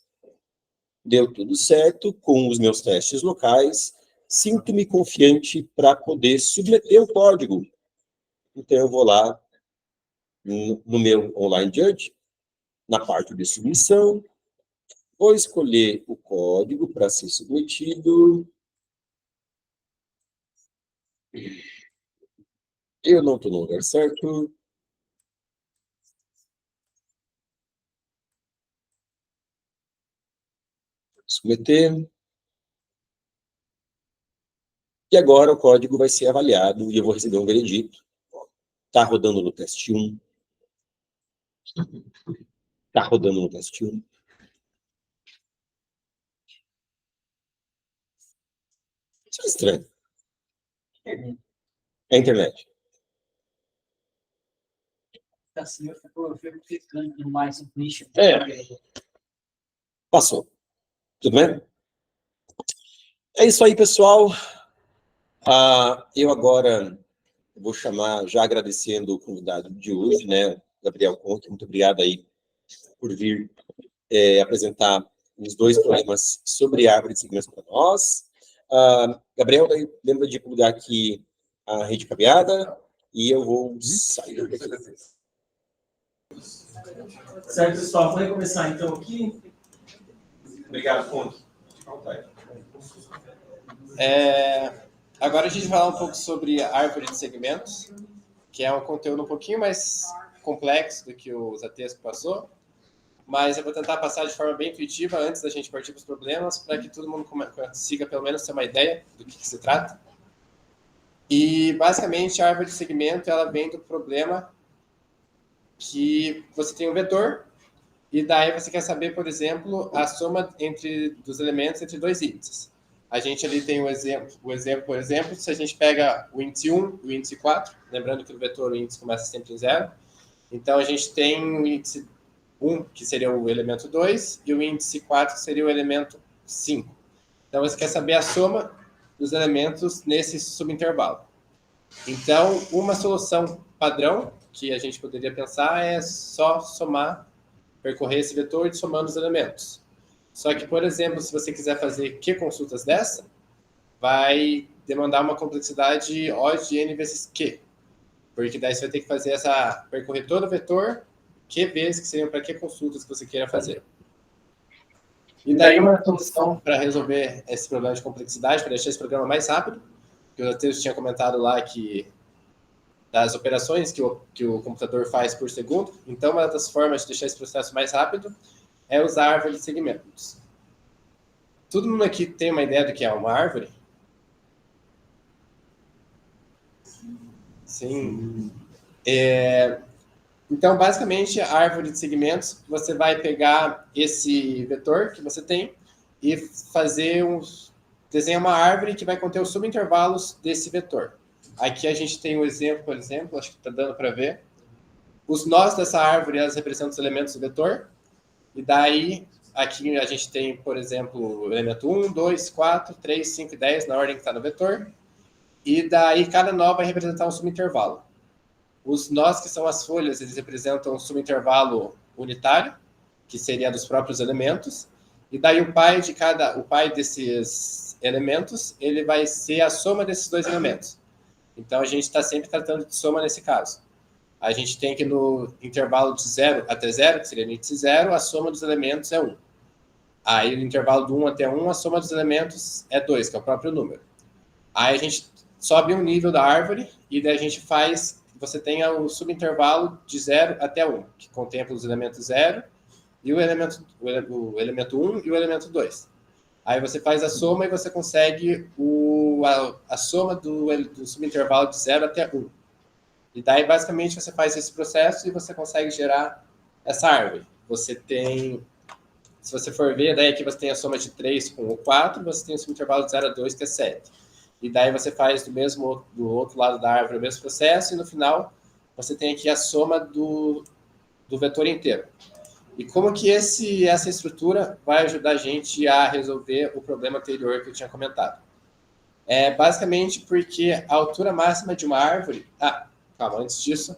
S1: Deu tudo certo com os meus testes locais. Sinto-me confiante para poder submeter o código. Então, eu vou lá no meu online judge, na parte de submissão. Vou escolher o código para ser submetido. Eu não estou no lugar certo. Submeter. E agora o código vai ser avaliado e eu vou receber um veredito. Está rodando no teste 1. Está rodando no teste 1. Isso é estranho. É a internet.
S3: Assim, eu fico ficando mais nicho.
S1: Passou. Tudo bem? É isso aí, pessoal. Eu agora vou chamar, já agradecendo o convidado de hoje, né, Gabriel Conte. Muito obrigado aí por vir apresentar os 2 problemas sobre árvore de segurança para nós. Gabriel, lembra de plugar aqui a rede cabeada e eu vou sair daqui. Certo, pessoal, vamos começar então aqui. Obrigado, Ponto.
S4: Agora a gente vai falar um pouco sobre a árvore de segmentos, que é um conteúdo um pouquinho mais complexo do que o Zatesco passou, mas eu vou tentar passar de forma bem intuitiva antes da gente partir para os problemas, para que todo mundo consiga pelo menos ter uma ideia do que se trata. E, basicamente, a árvore de segmento ela vem do problema que você tem um vetor, e daí você quer saber, por exemplo, a soma dos elementos entre dois índices. A gente ali tem o exemplo, por exemplo, se a gente pega o índice 1 e o índice 4, lembrando que no vetor o índice começa sempre em 0, então a gente tem o índice 1, que seria o elemento 2, e o índice 4, que seria o elemento 5. Então você quer saber a soma dos elementos nesse subintervalo. Então, uma solução padrão que a gente poderia pensar é só percorrer esse vetor somando os elementos. Só que, por exemplo, se você quiser fazer Q consultas dessa, vai demandar uma complexidade O de N vezes Q. Porque daí você vai ter que fazer percorrer todo o vetor Q vezes, que seriam para Q consultas que você queira fazer. E daí uma solução para resolver esse problema de complexidade, para deixar esse programa mais rápido, que o Matheus tinha comentado lá que das operações que o computador faz por segundo. Então, uma das formas de deixar esse processo mais rápido é usar a árvore de segmentos. Todo mundo aqui tem uma ideia do que é uma árvore? Sim. Então, basicamente, a árvore de segmentos, você vai pegar esse vetor que você tem e desenhar uma árvore que vai conter os subintervalos desse vetor. Aqui a gente tem um exemplo, por exemplo, acho que está dando para ver. Os nós dessa árvore, elas representam os elementos do vetor. E daí, aqui a gente tem, por exemplo, o elemento 1, 2, 4, 3, 5 e 10, na ordem que está no vetor. E daí, cada nó vai representar um subintervalo. Os nós, que são as folhas, eles representam um subintervalo unitário, que seria dos próprios elementos. E daí, o pai desses elementos, ele vai ser a soma desses dois elementos. Então, a gente está sempre tratando de soma nesse caso. A gente tem que no intervalo de 0 até 0, que seria no índice 0, a soma dos elementos é 1. Aí, no intervalo do 1 até 1, a soma dos elementos é 2, que é o próprio número. Aí, a gente sobe um nível da árvore e daí a gente você tem o subintervalo de 0 até 1, que contempla os elementos 0 e o elemento 1 e o elemento 2. Aí você faz a soma e você consegue a soma do subintervalo de 0 até 1. E daí, basicamente, você faz esse processo e você consegue gerar essa árvore. Se você for ver, daí aqui você tem a soma de 3 com o 4, você tem o subintervalo de 0 a 2, que é 7. E daí você faz do outro lado da árvore o mesmo processo, e no final você tem aqui a soma do vetor inteiro. E como que essa estrutura vai ajudar a gente a resolver o problema anterior que eu tinha comentado? Basicamente porque a altura máxima de uma árvore... calma, antes disso,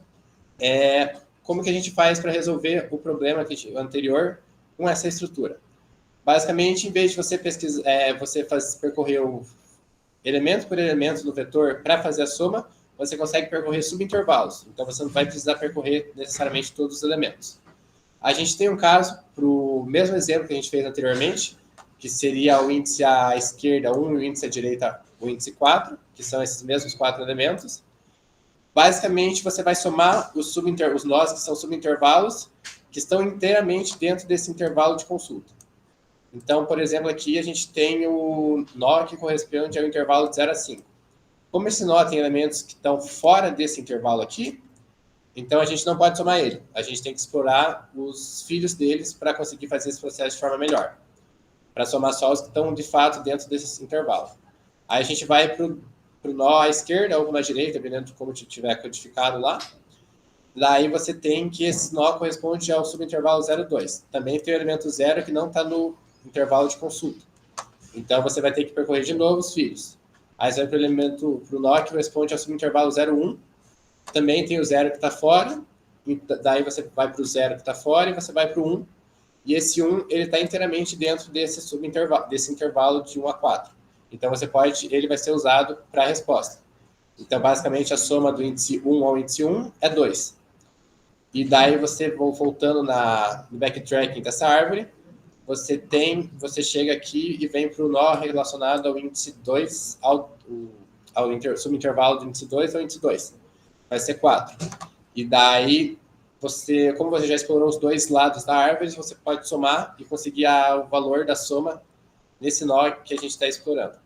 S4: como que a gente faz para resolver o problema anterior com essa estrutura? Basicamente, em vez de você percorrer o elemento por elemento no vetor para fazer a soma, você consegue percorrer subintervalos. Então, você não vai precisar percorrer necessariamente todos os elementos. A gente tem um caso para o mesmo exemplo que a gente fez anteriormente, que seria o índice à esquerda 1 e o índice à direita, o índice 4, que são esses mesmos 4 elementos. Basicamente, você vai somar os nós, que são subintervalos, que estão inteiramente dentro desse intervalo de consulta. Então, por exemplo, aqui a gente tem o nó que corresponde ao intervalo de 0 a 5. Como esse nó tem elementos que estão fora desse intervalo aqui, então a gente não pode somar ele. A gente tem que explorar os filhos deles para conseguir fazer esse processo de forma melhor. Para somar só os que estão, de fato, dentro desse intervalo. Aí a gente vai para o nó à esquerda ou na direita, dependendo de como tiver codificado lá. Daí você tem que esse nó corresponde ao subintervalo 0,2. Também tem o elemento 0 que não está no intervalo de consulta. Então você vai ter que percorrer de novo os filhos. Aí você vai para o nó que corresponde ao subintervalo 0,1. Também tem o 0 que está fora. E daí você vai para o 0 que está fora e você vai para o 1. E esse 1 ele está inteiramente dentro desse intervalo de 1 a 4. Então ele vai ser usado para a resposta. Então, basicamente, a soma do índice 1 ao índice 1 é 2. E daí você, voltando no backtracking dessa árvore, você chega aqui e vem para o nó relacionado ao índice 2, ao subintervalo do índice 2 ao índice 2. Vai ser 4. E daí, como você já explorou os dois lados da árvore, você pode somar e conseguir o valor da soma nesse nó que a gente está explorando.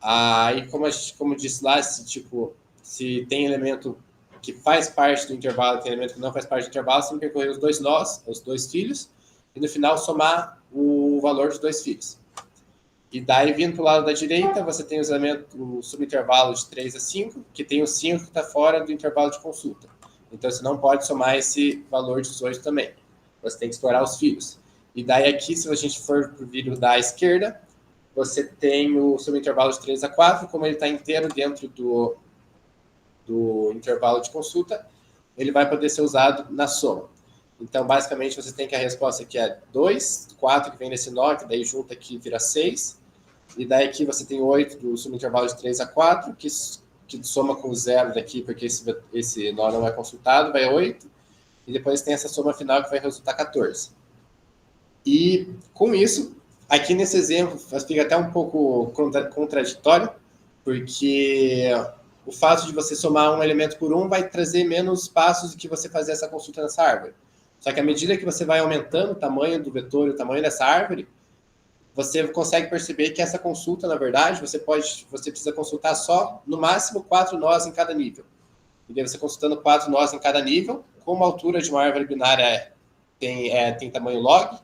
S4: Aí, como disse lá, se tem elemento que faz parte do intervalo, tem elemento que não faz parte do intervalo, você tem que percorrer os dois nós, os dois filhos, e no final somar o valor dos dois filhos. E daí, vindo para o lado da direita, você tem o subintervalo de 3 a 5, que tem o 5 que está fora do intervalo de consulta. Então, você não pode somar esse valor de 18 também. Você tem que explorar os filhos. E daí aqui, se a gente for para o vídeo da esquerda, você tem o subintervalo de 3 a 4, como ele está inteiro dentro do intervalo de consulta, ele vai poder ser usado na soma. Então, basicamente, você tem que a resposta aqui é 2, 4 que vem nesse nó, que daí junta aqui vira 6. E daí aqui você tem 8 do subintervalo de 3 a 4, que soma com 0 daqui, porque esse nó não é consultado, vai 8. E depois tem essa soma final que vai resultar 14. E com isso, aqui nesse exemplo, fica até um pouco contraditório, porque o fato de você somar um elemento por um vai trazer menos passos do que você fazer essa consulta nessa árvore. Só que à medida que você vai aumentando o tamanho do vetor e o tamanho dessa árvore, você consegue perceber que essa consulta, na verdade, você precisa consultar só, no máximo, 4 nós em cada nível. E daí você consultando 4 nós em cada nível, como a altura de uma árvore binária tem tamanho log,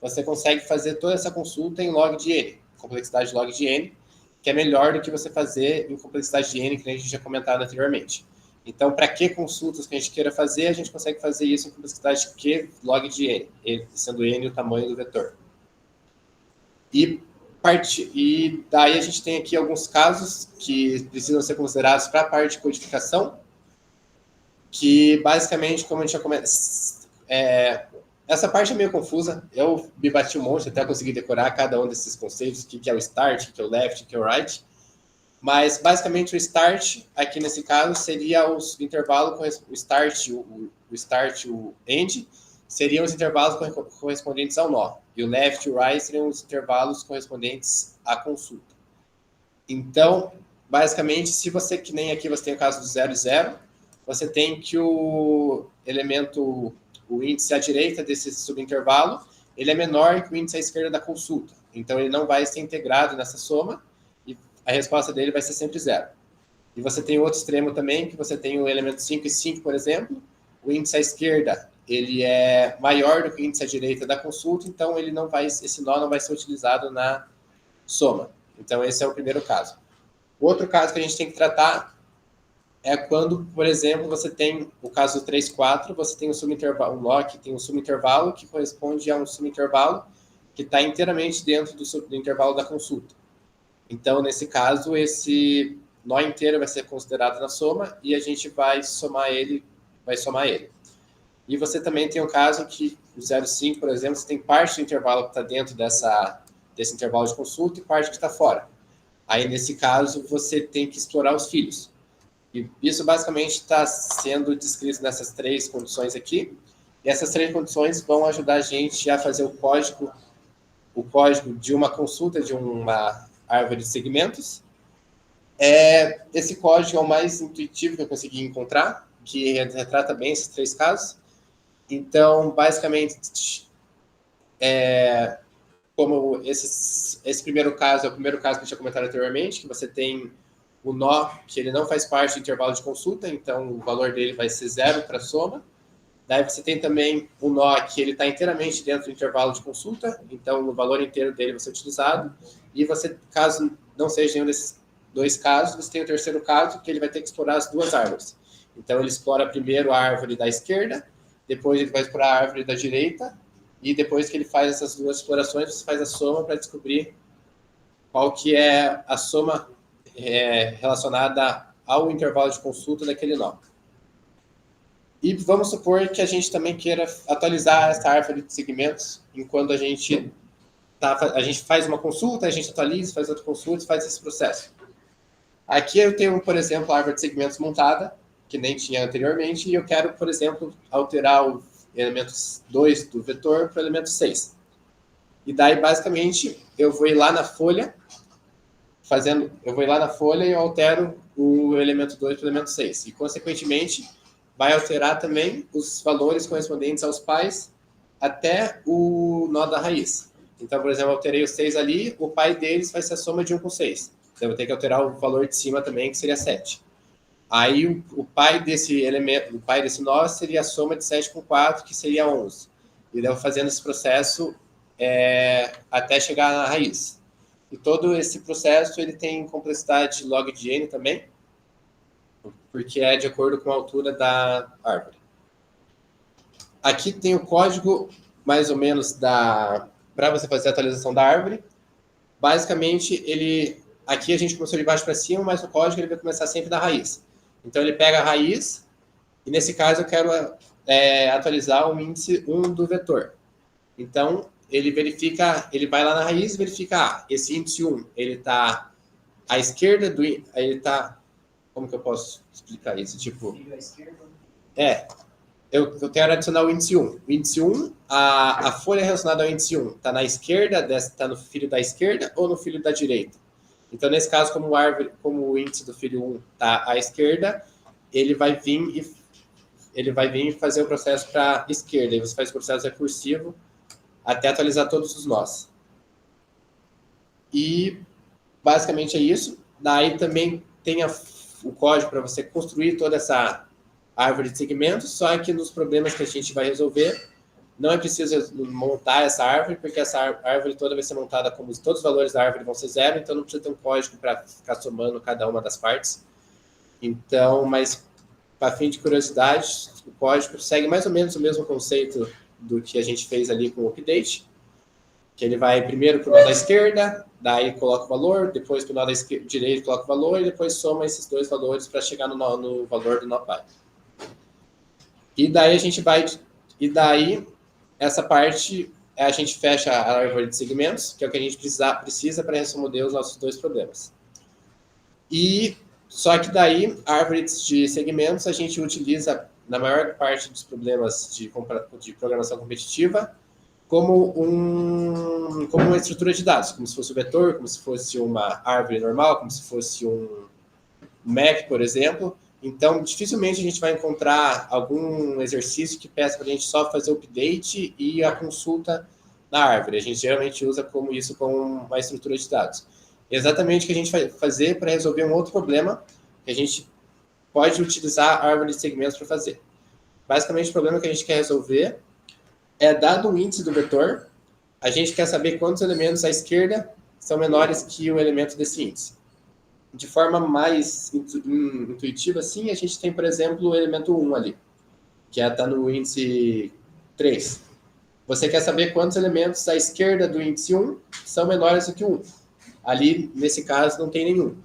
S4: você consegue fazer toda essa consulta em log de n, complexidade log de n, que é melhor do que você fazer em complexidade de n, que a gente já comentado anteriormente. Então, para que consultas que a gente queira fazer, a gente consegue fazer isso em complexidade Q log de n, sendo n o tamanho do vetor. E daí a gente tem aqui alguns casos que precisam ser considerados para a parte de codificação, que basicamente, como a gente já começa, essa parte é meio confusa. Eu me bati um monte até conseguir decorar cada um desses conceitos, o que é o start, o que é o left, o que é o right. Mas, basicamente, o start, aqui nesse caso, seria os intervalos, o start e o end, seriam os intervalos correspondentes ao nó. E o left e o right seriam os intervalos correspondentes à consulta. Então, basicamente, se você, que nem aqui você tem o caso do 0 e 0, você tem que o índice à direita desse subintervalo, ele é menor que o índice à esquerda da consulta. Então, ele não vai ser integrado nessa soma, e a resposta dele vai ser sempre 0. E você tem outro extremo também, que você tem o elemento 5 e 5, por exemplo, o índice à esquerda, ele é maior do que o índice à direita da consulta, então esse nó não vai ser utilizado na soma. Então, esse é o primeiro caso. O outro caso que a gente tem que tratar é quando, por exemplo, você tem o caso do 3, 4, você tem um subintervalo, um nó que tem um subintervalo que corresponde a um subintervalo que está inteiramente dentro do intervalo da consulta. Então, nesse caso, esse nó inteiro vai ser considerado na soma e a gente vai somar ele. E você também tem o caso que o 0,5, por exemplo, você tem parte do intervalo que está dentro desse intervalo de consulta e parte que está fora. Aí, nesse caso, você tem que explorar os filhos. E isso, basicamente, está sendo descrito nessas 3 condições aqui. E essas 3 condições vão ajudar a gente a fazer o código de uma consulta de uma árvore de segmentos. Esse código é o mais intuitivo que eu consegui encontrar, que retrata bem esses 3 casos. Então, basicamente, como esse primeiro caso é o primeiro caso que eu tinha comentado anteriormente, que você tem o nó que ele não faz parte do intervalo de consulta, então o valor dele vai ser 0 para a soma. Daí você tem também o nó que ele está inteiramente dentro do intervalo de consulta, então o valor inteiro dele vai ser utilizado. E você, caso não seja nenhum desses 2 casos, você tem o terceiro caso, que ele vai ter que explorar as 2 árvores. Então ele explora primeiro a árvore da esquerda, depois ele vai explorar a árvore da direita, e depois que ele faz essas 2 explorações, você faz a soma para descobrir qual que é a soma relacionada ao intervalo de consulta daquele nó. E vamos supor que a gente também queira atualizar essa árvore de segmentos enquanto a gente faz uma consulta, a gente atualiza, faz outra consulta e faz esse processo. Aqui eu tenho, por exemplo, a árvore de segmentos montada, que nem tinha anteriormente, e eu quero, por exemplo, alterar o elemento 2 do vetor para o elemento 6. E daí, basicamente, eu vou ir lá na folha, e eu altero o elemento 2 para o elemento 6. E, consequentemente, vai alterar também os valores correspondentes aos pais até o nó da raiz. Então, por exemplo, eu alterei os 6 ali, o pai deles vai ser a soma de 1 com 6. Então, eu vou ter que alterar o valor de cima também, que seria 7. Aí, o pai desse elemento, o pai desse nó seria a soma de 7 com 4, que seria 11. E daí eu vou fazendo esse processo até chegar na raiz. E todo esse processo ele tem complexidade log de n também, porque é de acordo com a altura da árvore. Aqui tem o código, mais ou menos, para você fazer a atualização da árvore. Basicamente, aqui a gente começou de baixo para cima, mas o código ele vai começar sempre da raiz. Então, ele pega a raiz, e nesse caso eu quero atualizar o índice 1 do vetor. Então, ele vai lá na raiz e verifica, esse índice 1, ele está à esquerda ele está... Como que eu posso explicar isso? Tipo, eu quero adicionar o índice 1. O índice 1, a folha relacionada ao índice 1 está na esquerda, está no filho da esquerda ou no filho da direita? Então, nesse caso, como o índice do filho 1 está à esquerda, ele vai vir e fazer o processo para a esquerda. E você faz o processo recursivo até atualizar todos os nós. E, basicamente, é isso. Daí também tem o código para você construir toda essa árvore de segmentos, só que nos problemas que a gente vai resolver, não é preciso montar essa árvore, porque essa árvore toda vai ser montada como todos os valores da árvore vão ser 0, então não precisa ter um código para ficar somando cada uma das partes. Então, mas, para fim de curiosidade, o código segue mais ou menos o mesmo conceito do que a gente fez ali com o update, que ele vai primeiro para o nó da esquerda, daí coloca o valor, depois para o nó da direita coloca o valor, e depois soma esses dois valores para chegar no valor do nó pai. E daí essa parte a gente fecha a árvore de segmentos, que é o que a gente precisa para responder os nossos dois problemas. E só que daí, a árvore de segmentos a gente utiliza na maior parte dos problemas de programação competitiva como uma estrutura de dados, como se fosse um vetor, como se fosse uma árvore normal, como se fosse um map, por exemplo. Então, dificilmente a gente vai encontrar algum exercício que peça para a gente só fazer o update e a consulta na árvore. A gente geralmente usa isso como uma estrutura de dados. Exatamente o que a gente vai fazer para resolver um outro problema que a gente pode utilizar a árvore de segmentos para fazer. Basicamente, o problema que a gente quer resolver é, dado o índice do vetor, a gente quer saber quantos elementos à esquerda são menores que o elemento desse índice. De forma mais intuitiva, assim, a gente tem, por exemplo, o elemento 1 ali, que está no índice 3. Você quer saber quantos elementos à esquerda do índice 1 são menores do que 1. Ali, nesse caso, não tem nenhum.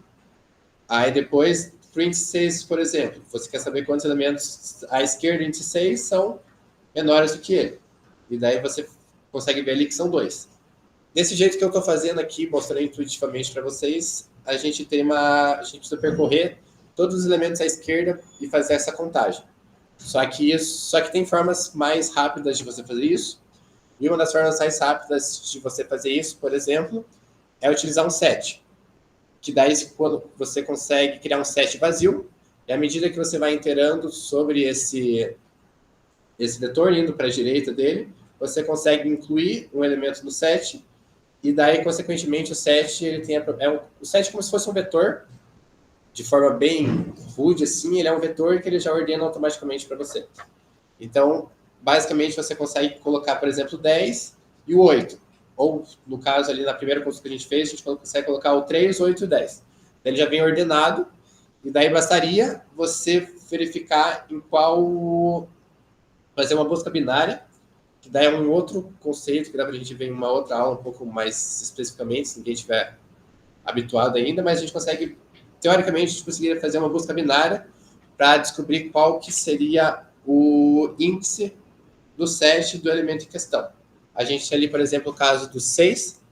S4: Aí depois, para o índice 6, por exemplo, você quer saber quantos elementos à esquerda do índice 6 são menores do que ele. E daí você consegue ver ali que são 2. Desse jeito que eu estou fazendo aqui, mostrando intuitivamente para vocês, a gente precisa percorrer todos os elementos à esquerda e fazer essa contagem. Só que tem formas mais rápidas de você fazer isso. E uma das formas mais rápidas de você fazer isso, por exemplo, é utilizar um set. Que daí, quando você consegue criar um set vazio, e à medida que você vai iterando sobre esse vetor, indo para a direita dele, você consegue incluir um elemento no set, e daí, consequentemente, o set o set é como se fosse um vetor, de forma bem rude, assim, ele é um vetor que ele já ordena automaticamente para você. Então, basicamente, você consegue colocar, por exemplo, 10 e o 8. Ou, no caso, ali na primeira consulta que a gente fez, a gente consegue colocar o 3, 8 e o 10. Ele já vem ordenado, e daí bastaria você verificar em qual... fazer uma busca binária, que daí é um outro conceito que dá para a gente ver em uma outra aula um pouco mais especificamente, se ninguém estiver habituado ainda, mas a gente consegue, teoricamente, a gente conseguiria fazer uma busca binária para descobrir qual que seria o índice do set do elemento em questão. A gente tem ali, por exemplo, o caso do 6,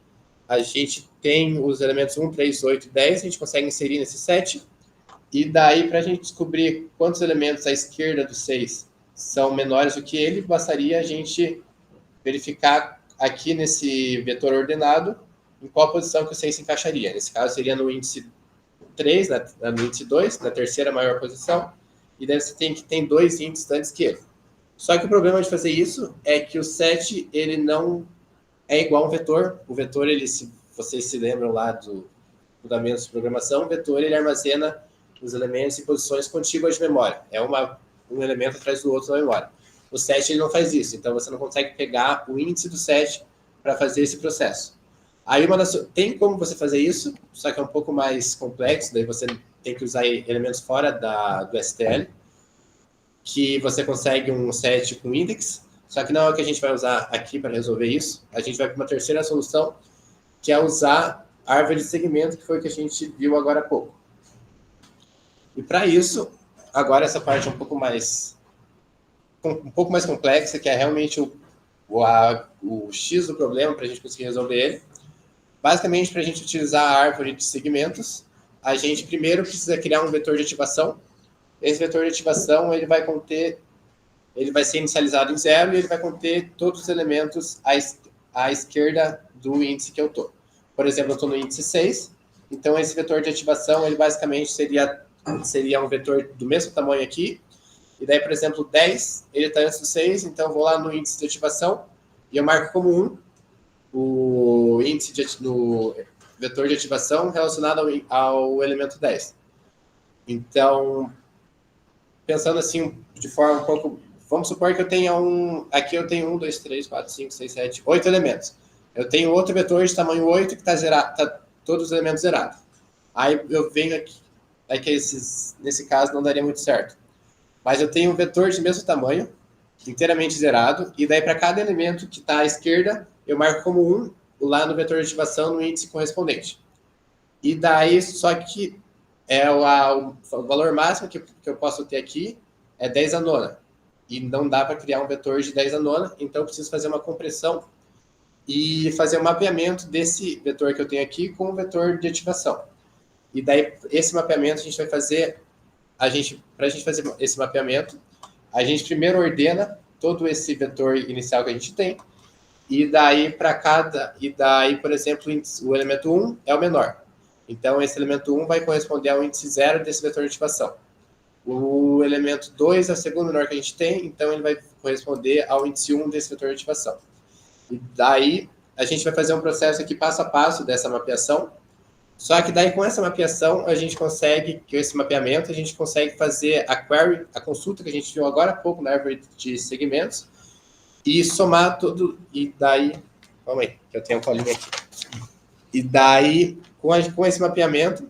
S4: a gente tem os elementos 1, 3, 8 e 10, a gente consegue inserir nesse set, e daí, para a gente descobrir quantos elementos à esquerda do 6 são menores do que ele, bastaria a gente verificar aqui nesse vetor ordenado, em qual posição que o 6 se encaixaria. Nesse caso, seria no índice 3, no índice 2, na terceira maior posição, e daí você tem 2 índices antes que ele. Só que o problema de fazer isso é que o 7, ele não é igual a um vetor. O vetor, ele, se vocês se lembram lá do fundamentos de programação, o vetor, ele armazena os elementos em posições contíguas de memória. É um elemento atrás do outro na memória. O 7, ele não faz isso, então você não consegue pegar o índice do 7 para fazer esse processo. Aí tem como você fazer isso, só que é um pouco mais complexo, daí você tem que usar elementos fora do STL, que você consegue um set com index, só que não é o que a gente vai usar aqui para resolver isso. A gente vai para uma terceira solução, que é usar árvore de segmento, que foi o que a gente viu agora há pouco. E para isso, agora essa parte é um pouco mais complexa, que é realmente o X do problema, para a gente conseguir resolver ele. Basicamente, para a gente utilizar a árvore de segmentos, a gente primeiro precisa criar um vetor de ativação. Esse vetor de ativação, ele vai ser inicializado em 0 e ele vai conter todos os elementos à esquerda do índice que eu estou. Por exemplo, eu estou no índice 6, então esse vetor de ativação, ele basicamente seria um vetor do mesmo tamanho aqui, e daí, por exemplo, 10, ele está antes do 6, então eu vou lá no índice de ativação e eu marco como 1 o índice no vetor de ativação relacionado ao elemento 10. Então, pensando assim, de forma um pouco... Vamos supor que eu tenha aqui eu tenho 1, 2, 3, 4, 5, 6, 7, 8 elementos. Eu tenho outro vetor de tamanho 8 que está zerado, tá todos os elementos zerados. Aí eu venho aqui, nesse caso não daria muito certo. Mas eu tenho um vetor de mesmo tamanho, inteiramente zerado, e daí para cada elemento que está à esquerda, eu marco como 1 lá no vetor de ativação no índice correspondente. E daí, só que o valor máximo que eu posso ter aqui é 10 a nona. E não dá para criar um vetor de 10 a nona, então eu preciso fazer uma compressão e fazer um mapeamento desse vetor que eu tenho aqui com o vetor de ativação. E daí, esse mapeamento a gente vai fazer... Para a gente fazer esse mapeamento, a gente primeiro ordena todo esse vetor inicial que a gente tem, e daí, por exemplo, o elemento 1 é o menor. Então, esse elemento 1 vai corresponder ao índice 0 desse vetor de ativação. O elemento 2 é o segundo menor que a gente tem, então ele vai corresponder ao índice 1 desse vetor de ativação. E daí, a gente vai fazer um processo aqui passo a passo dessa mapeação, só que daí, com essa mapeação, a gente consegue, com esse mapeamento, a gente consegue fazer a query, a consulta que a gente viu agora há pouco na árvore de segmentos, e somar tudo, e daí... Calma aí, que eu tenho um colinho aqui. E daí, com esse mapeamento,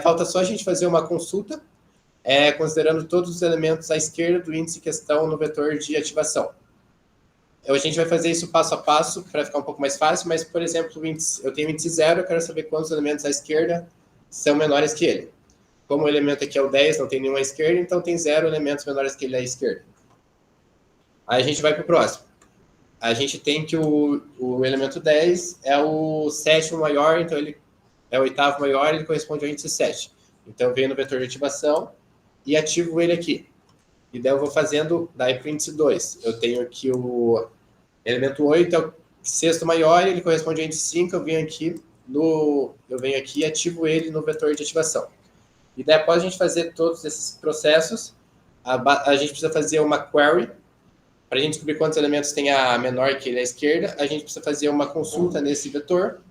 S4: falta só a gente fazer uma consulta, considerando todos os elementos à esquerda do índice que estão no vetor de ativação. A gente vai fazer isso passo a passo, para ficar um pouco mais fácil, mas, por exemplo, eu tenho o índice 0, eu quero saber quantos elementos à esquerda são menores que ele. Como o elemento aqui é o 10, não tem nenhum à esquerda, então tem 0 elementos menores que ele à esquerda. Aí a gente vai para o próximo. A gente tem que o elemento 10 é o sétimo maior, então ele é o oitavo maior, ele corresponde ao índice 7. Então eu venho no vetor de ativação e ativo ele aqui. E daí eu vou fazendo, daí para o índice 2. Eu tenho aqui o elemento 8, é o sexto maior, ele corresponde ao índice 5, eu venho aqui e ativo ele no vetor de ativação. E daí, após a gente fazer todos esses processos, a gente precisa fazer uma query. Para a gente descobrir quantos elementos tem a menor que ele à esquerda, a gente precisa fazer uma consulta nesse vetor,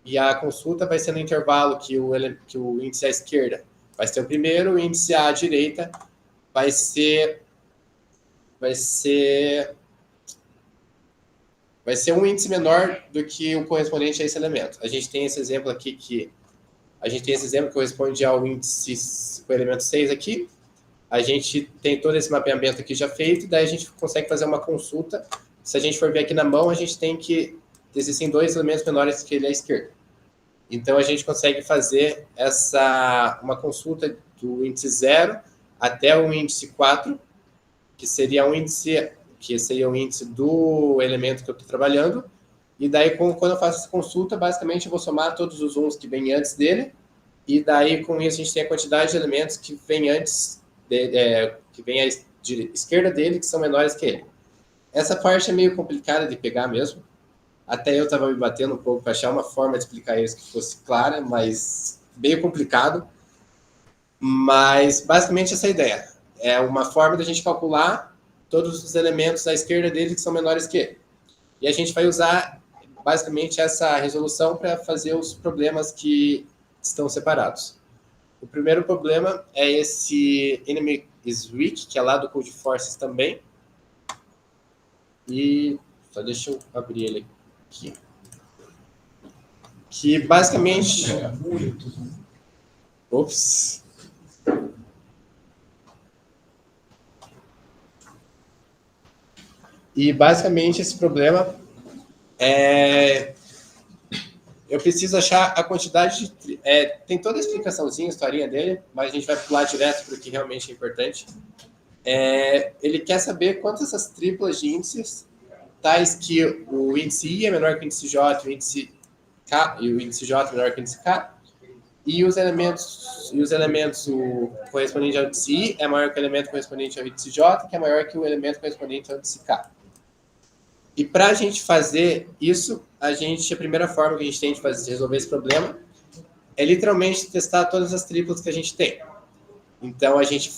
S4: e a consulta vai ser no intervalo que o índice à esquerda vai ser o primeiro, o índice à direita vai ser um índice menor do que o correspondente a esse elemento. A gente tem esse exemplo aqui que corresponde ao índice, o elemento 6 aqui. A gente tem todo esse mapeamento aqui já feito, daí a gente consegue fazer uma consulta. Se a gente for ver aqui na mão, a gente tem que... Existem 2 elementos menores que ele à esquerda. Então, a gente consegue fazer uma consulta do índice 0 até o índice 4, que seria o índice do elemento que eu estou trabalhando. E daí, quando eu faço essa consulta, basicamente, eu vou somar todos os 1s que vêm antes dele. E daí, com isso, a gente tem a quantidade de elementos que vêm antes... que vem à esquerda dele, que são menores que ele. essa parte é meio complicada de pegar mesmo. Até eu estava me batendo um pouco para achar uma forma de explicar isso que fosse clara, mas meio complicado. Mas, basicamente, essa é a ideia. É uma forma da gente calcular todos os elementos à esquerda dele que são menores que ele. E a gente vai usar, basicamente, essa resolução para fazer os problemas que estão separados. O primeiro problema é esse enemy is weak, que é lá do Code Forces também. E só deixa eu abrir ele aqui. Que basicamente... Ops. E basicamente esse problema é... Eu preciso achar a quantidade de... tem toda a explicaçãozinha, a historinha dele, mas a gente vai pular direto para o que realmente é importante. Ele quer saber quantas essas triplas de índices, tais que o índice I é menor que o índice J, o índice K, e o índice J é menor que o índice K, e os elementos o correspondente ao índice I é maior que o elemento correspondente ao índice J, que é maior que o elemento correspondente ao índice K. E para a gente fazer isso, a primeira forma que a gente tem de resolver esse problema é literalmente testar todas as triplas que a gente tem. Então, a gente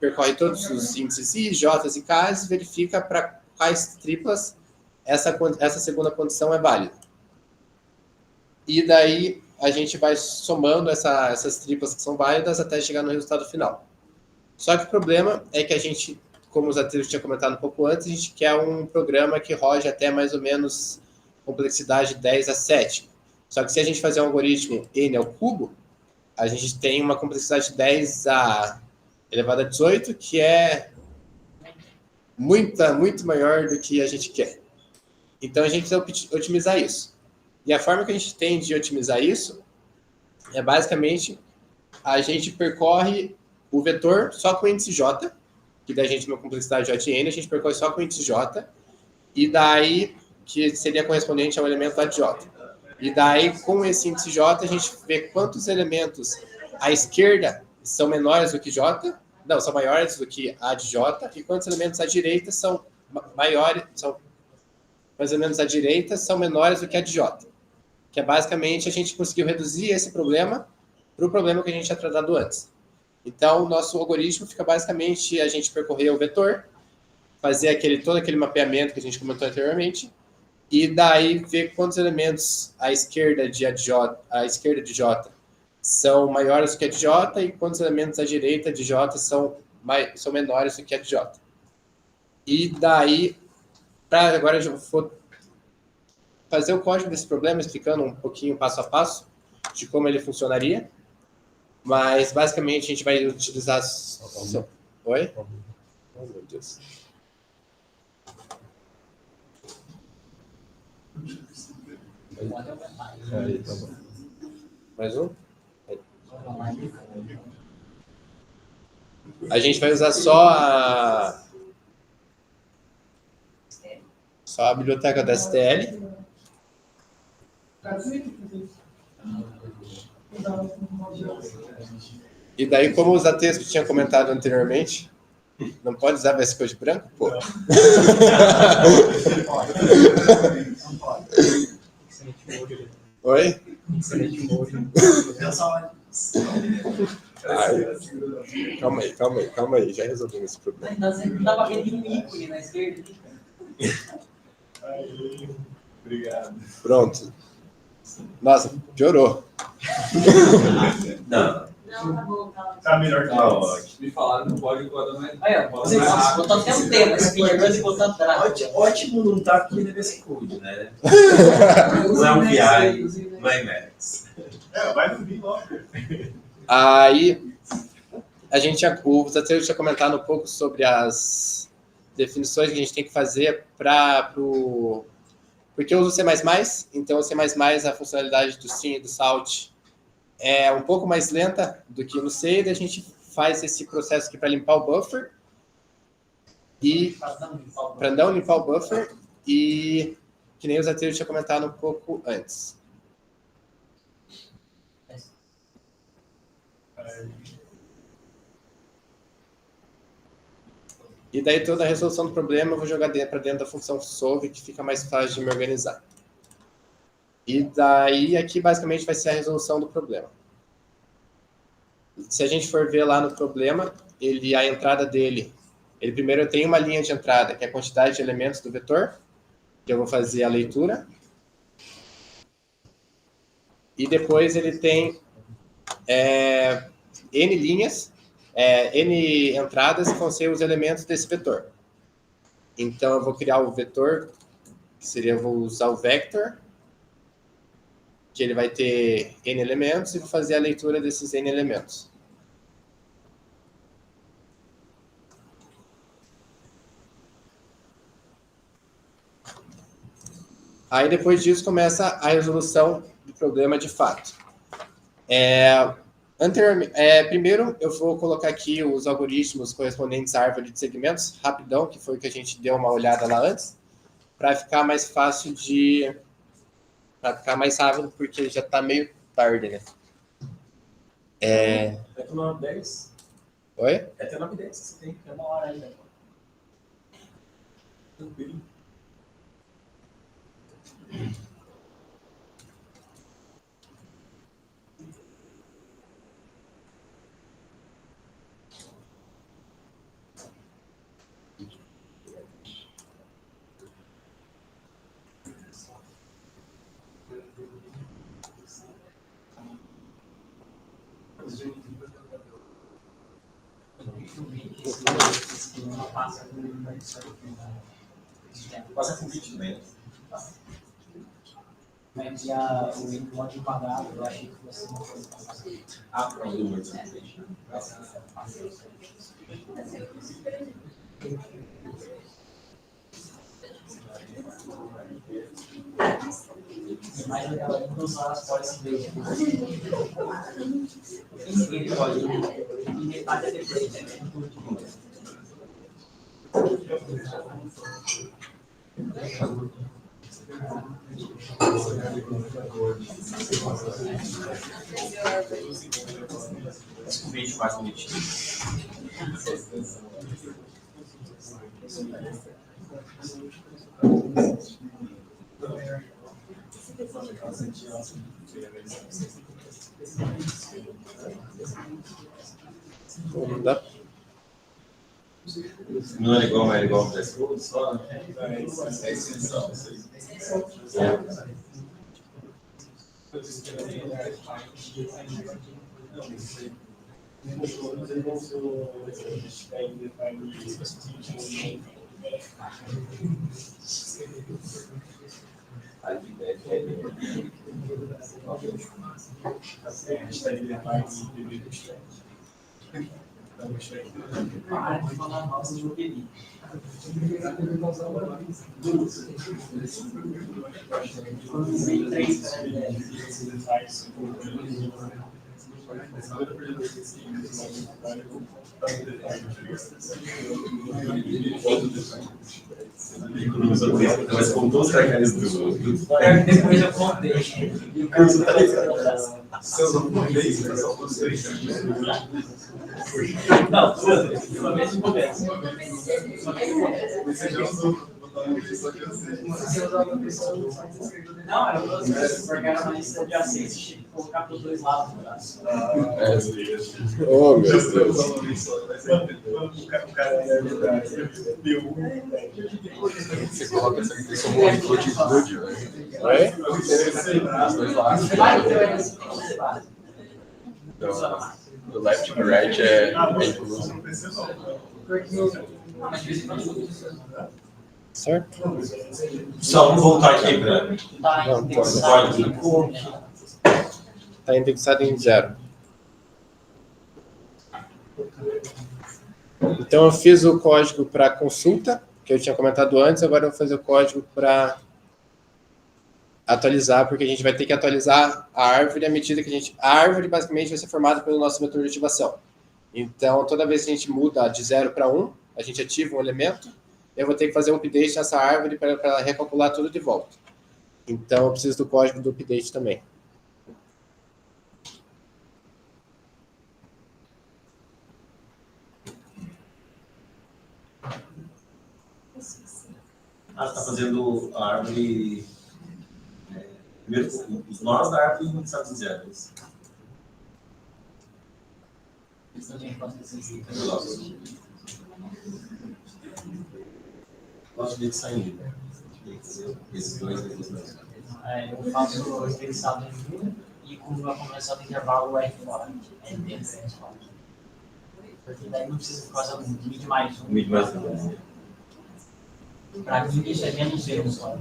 S4: percorre todos os índices I, J e K e verifica para quais triplas essa segunda condição é válida. E daí, a gente vai somando essas triplas que são válidas até chegar no resultado final. Só que o problema é que a gente, como os atletas tinham comentado um pouco antes, a gente quer um programa que roge até mais ou menos complexidade 10 a 7. Só que se a gente fazer um algoritmo N ao cubo, a gente tem uma complexidade 10 a elevado a 18, que é muito maior do que a gente quer. Então, a gente precisa otimizar isso. E a forma que a gente tem de otimizar isso é, basicamente, a gente percorre o vetor só com o índice J, que daí a gente tem uma complexidade JN, a gente percorre só com o índice J, e daí, que seria correspondente ao elemento lá de J. E daí, com esse índice J, a gente vê quantos elementos à esquerda são menores do que J, não, são maiores do que A de J, e quantos elementos à direita são maiores, são mais ou menos à direita, são menores do que a de J. Que é basicamente a gente conseguiu reduzir esse problema para o problema que a gente tinha tratado antes. Então, o nosso algoritmo fica basicamente a gente percorrer o vetor, fazer todo aquele mapeamento que a gente comentou anteriormente, e daí ver quantos elementos à esquerda de J são maiores do que a de J e quantos elementos à direita de J são menores do que a de J. E daí, agora eu vou fazer o código desse problema, explicando um pouquinho passo a passo de como ele funcionaria. Mas, basicamente, a gente vai utilizar... Oi? Oh, meu Deus. Aí, tá bom. Mais um? A gente vai usar só a biblioteca da STL. E daí, como os ATs que tinha comentado anteriormente, não pode usar VS Code branco, pô. Oi? Ai, calma aí, já resolvemos esse problema.
S3: Dá pra ver um ícone na esquerda.
S2: Obrigado.
S4: Pronto. Nossa, piorou.
S5: Não.
S6: Não, tá bom, tá.
S2: Tá melhor que
S5: Ótimo. Me falaram que pode botar mais.
S3: Aí, ó, vocês botam até um tempo esse vídeo, agora você botar atrás.
S5: Ótimo não tá aqui nesse code, né? Não é um VI, não é Emacs.
S2: Vai subir logo.
S4: Aí, o Zateiro tinha comentado um pouco sobre as definições que a gente tem que fazer porque eu uso C++, então o C++, a funcionalidade do sim e do salt é um pouco mais lenta do que no C, e a gente faz esse processo aqui para limpar o buffer, e para não limpar o buffer, e que nem o Zateiro tinha comentado um pouco antes. E daí toda a resolução do problema eu vou jogar para dentro da função solve, que fica mais fácil de me organizar. E daí aqui basicamente vai ser a resolução do problema. Se a gente for ver lá no problema, a entrada dele, ele primeiro tem uma linha de entrada, que é a quantidade de elementos do vetor, que eu vou fazer a leitura. E depois ele tem N linhas, N entradas que vão ser os elementos desse vetor. Então eu vou criar o vetor, que seria, eu vou usar o vector, que ele vai ter N elementos, e vou fazer a leitura desses N elementos. Aí depois disso começa a resolução do problema de fato. Primeiro eu vou colocar aqui os algoritmos correspondentes à árvore de segmentos, rapidão, que foi o que a gente deu uma olhada lá antes, para ficar mais fácil para ficar mais rápido, porque já está meio tarde, né?
S5: É até 9h10.
S4: Oi?
S5: É até 9h10 você tem.
S3: É 1 hora ainda.
S5: Tranquilo. Passa com 20 também.
S3: Mas o módulo quadrado, eu achei que você não fosse passar.
S5: Ah, para o número.
S3: Mais legal é não usar as pode se ver. E metade é depois, né?
S5: Com 24 minutinhos.
S4: Não dá.
S5: Não é igual para escola, só é extensão.
S3: Para de falar mal do UPB.
S5: Mas contou os tracalhos do
S3: Depois eu contei. E o cara
S5: seus alunos, só vocês.
S3: não, uma vez de conversa. Não, era duas vezes, porque era mais adjacente, colocar para os dois lados do braço.
S4: Oh, meu Deus.
S6: Você coloca essa impressão monitor de vídeo, né?
S4: Oi?
S6: Os dois lados. Então, do left to right é incluso.
S4: Certo?
S5: Só vamos voltar aqui para
S3: Tá,
S5: o código.
S4: Está indexado em 0. Então eu fiz o código para consulta, que eu tinha comentado antes, agora eu vou fazer o código para atualizar, porque a gente vai ter que atualizar a árvore à medida que a gente... A árvore basicamente vai ser formada pelo nosso vetor de ativação. Então toda vez que a gente muda de 0 para 1, a gente ativa um elemento, eu vou ter que fazer um update nessa árvore para ela recalcular tudo de volta. Então eu preciso do código do update também.
S5: Ah, você está fazendo a árvore. Primeiro, os nós da árvore não sabe dizer. Nosso dia de saindo. Esses dois.
S3: Eu faço aquele saldo em 1 e quando vai começar o intervalo é fora. É dentro da escola. Porque daí não precisa fazer um mid mais um.
S5: Mid mais um.
S3: Para mim, isso é menos erro só.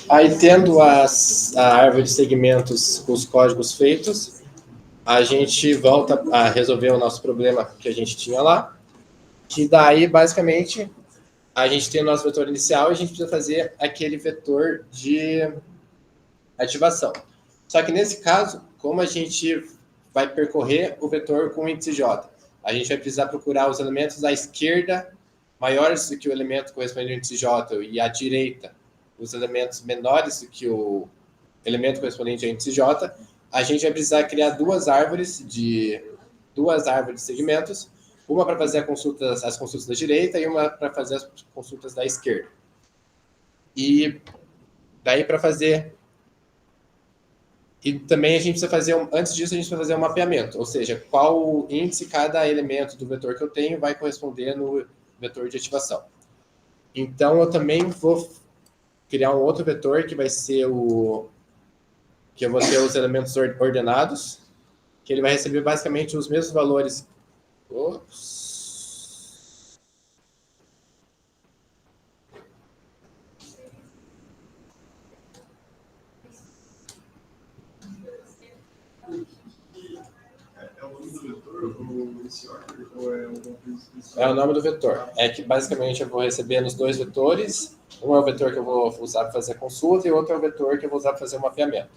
S4: Aí, tendo a árvore de segmentos com os códigos feitos, a gente volta a resolver o nosso problema que a gente tinha lá, que daí, basicamente, a gente tem o nosso vetor inicial e a gente precisa fazer aquele vetor de ativação. Só que, nesse caso, como a gente vai percorrer o vetor com índice J, a gente vai precisar procurar os elementos à esquerda maiores do que o elemento correspondente ao índice J e à direita os elementos menores do que o elemento correspondente ao índice J, a gente vai precisar criar duas árvores de segmentos, uma para fazer as consultas da direita e uma para fazer as consultas da esquerda. E daí para fazer... E também a gente precisa fazer, antes disso, a gente precisa fazer um mapeamento, ou seja, qual índice cada elemento do vetor que eu tenho vai corresponder no vetor de ativação. Então, eu também vou criar um outro vetor que vai ser que eu vou ter os elementos ordenados, que ele vai receber basicamente os mesmos valores. Ops. É o nome do vetor. É que basicamente eu vou receber nos dois vetores. Um é o vetor que eu vou usar para fazer a consulta e o outro é o vetor que eu vou usar para fazer o mapeamento.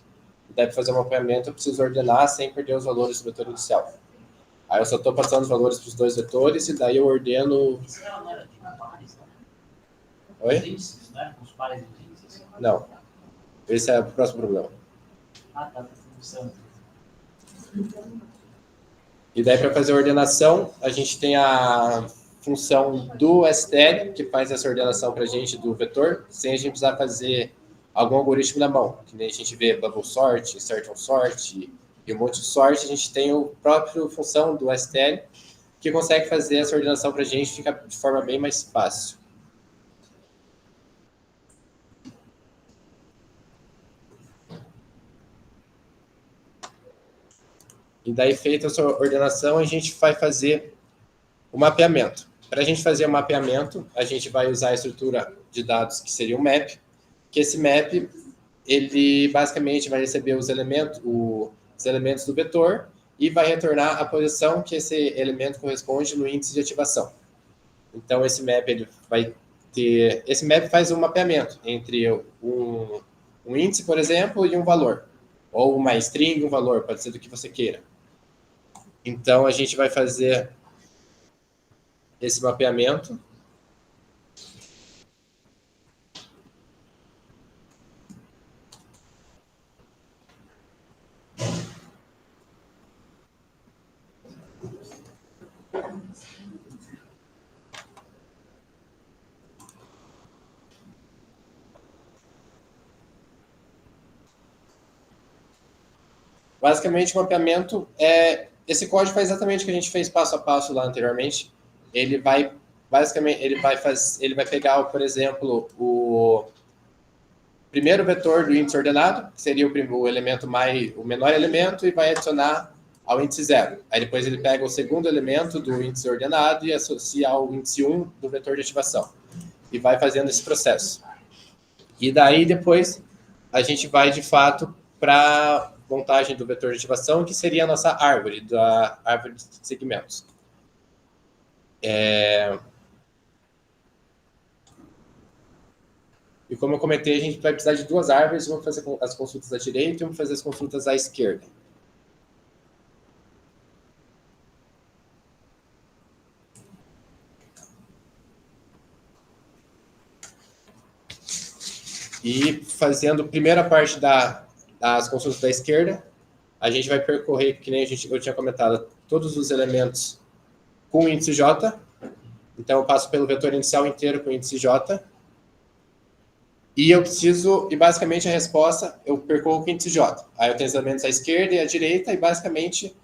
S4: E daí, para fazer o mapeamento, eu preciso ordenar sem perder os valores do vetor inicial. Aí eu só estou passando os valores para os dois vetores e daí eu ordeno... Oi? Não. Esse é o próximo problema.
S3: Ah, tá.
S4: E daí, para fazer a ordenação, a gente tem a função do stl, que faz essa ordenação para a gente do vetor, sem a gente precisar fazer algum algoritmo na mão. Que nem a gente vê bubble sort, insertion sort e um monte de sort, a gente tem o próprio função do stl, que consegue fazer essa ordenação para a gente, fica de forma bem mais fácil. E daí, feita essa ordenação, a gente vai fazer o mapeamento. Para a gente fazer o mapeamento, a gente vai usar a estrutura de dados que seria o map, que esse map, ele basicamente vai receber os elementos do vetor e vai retornar a posição que esse elemento corresponde no índice de ativação. Então, esse map, ele vai ter... Esse map faz um mapeamento entre um índice, por exemplo, e um valor. Ou uma string e um valor, pode ser do que você queira. Então, a gente vai fazer esse mapeamento. Basicamente, o mapeamento esse código faz exatamente o que a gente fez passo a passo lá anteriormente. Ele vai pegar, por exemplo, o primeiro vetor do índice ordenado, que seria o menor elemento, e vai adicionar ao índice 0. Aí depois ele pega o segundo elemento do índice ordenado e associa ao índice 1 do vetor de ativação. E vai fazendo esse processo. E daí depois a gente vai de fato para montagem do vetor de ativação, que seria a nossa árvore, da árvore de segmentos. E como eu comentei, a gente vai precisar de duas árvores, vamos fazer as consultas à direita e vamos fazer as consultas à esquerda. E fazendo a primeira parte das consultas da esquerda, a gente vai percorrer, que nem eu tinha comentado, todos os elementos com índice J. Então, eu passo pelo vetor inicial inteiro com índice J. E basicamente a resposta, eu percorro com índice J. Aí eu tenho os elementos à esquerda e à direita, e basicamente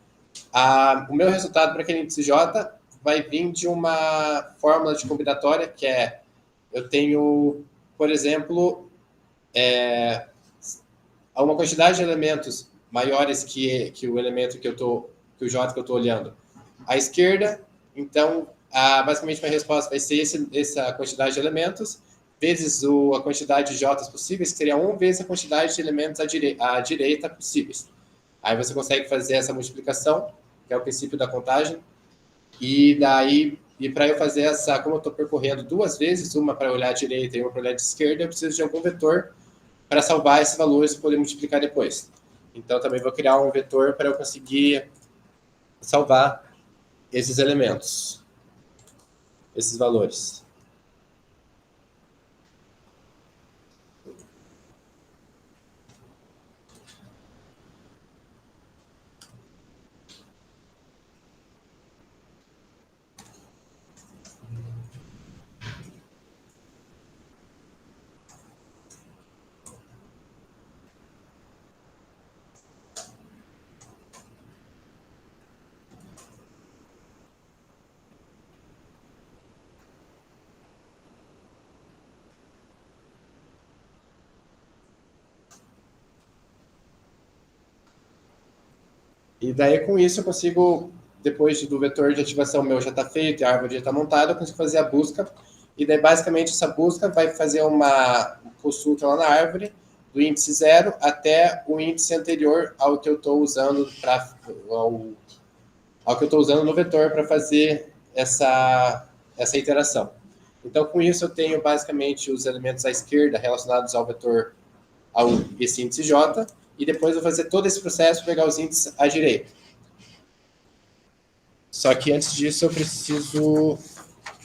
S4: o meu resultado para aquele índice J vai vir de uma fórmula de combinatória, que eu tenho, por exemplo, uma quantidade de elementos maiores que o elemento que o J que eu estou olhando à esquerda. Então, basicamente, minha resposta vai ser essa quantidade de elementos vezes a quantidade de J's possíveis, que seria 1 vezes a quantidade de elementos à direita possíveis. Aí você consegue fazer essa multiplicação, que é o princípio da contagem. E para eu fazer como eu estou percorrendo duas vezes, uma para olhar à direita e uma para olhar à esquerda, eu preciso de algum vetor para salvar esses valores e poder multiplicar depois. Então, também vou criar um vetor para eu conseguir salvar esses elementos, esses valores. E daí, com isso, eu consigo, depois do vetor de ativação meu já está feito e a árvore já está montada, eu consigo fazer a busca. E daí, basicamente, essa busca vai fazer uma consulta lá na árvore, do índice 0 até o índice anterior ao que eu estou usando ao que eu estou usando no vetor para fazer essa iteração. Então, com isso, eu tenho basicamente os elementos à esquerda relacionados ao vetor, esse índice J, e depois eu vou fazer todo esse processo para pegar os índices à direita. Só que antes disso eu preciso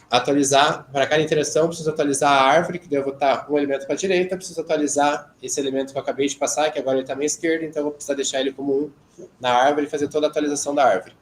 S4: atualizar, para cada interação, eu preciso atualizar a árvore, que daí eu vou botar um elemento para a direita, eu preciso atualizar esse elemento que eu acabei de passar, que agora ele está à esquerda, então eu vou precisar deixar ele como 1 na árvore e fazer toda a atualização da árvore.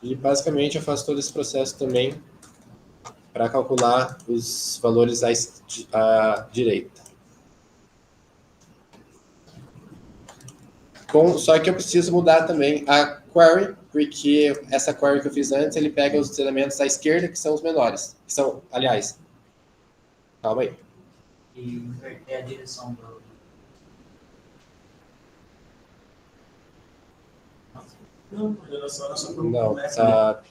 S4: E, basicamente, eu faço todo esse processo também para calcular os valores à direita. Só que eu preciso mudar também a query, porque essa query que eu fiz antes, ele pega os elementos à esquerda, que são os menores. Que são, aliás, calma aí.
S3: E inverter a direção do...
S2: Não, era só
S4: Não, tá...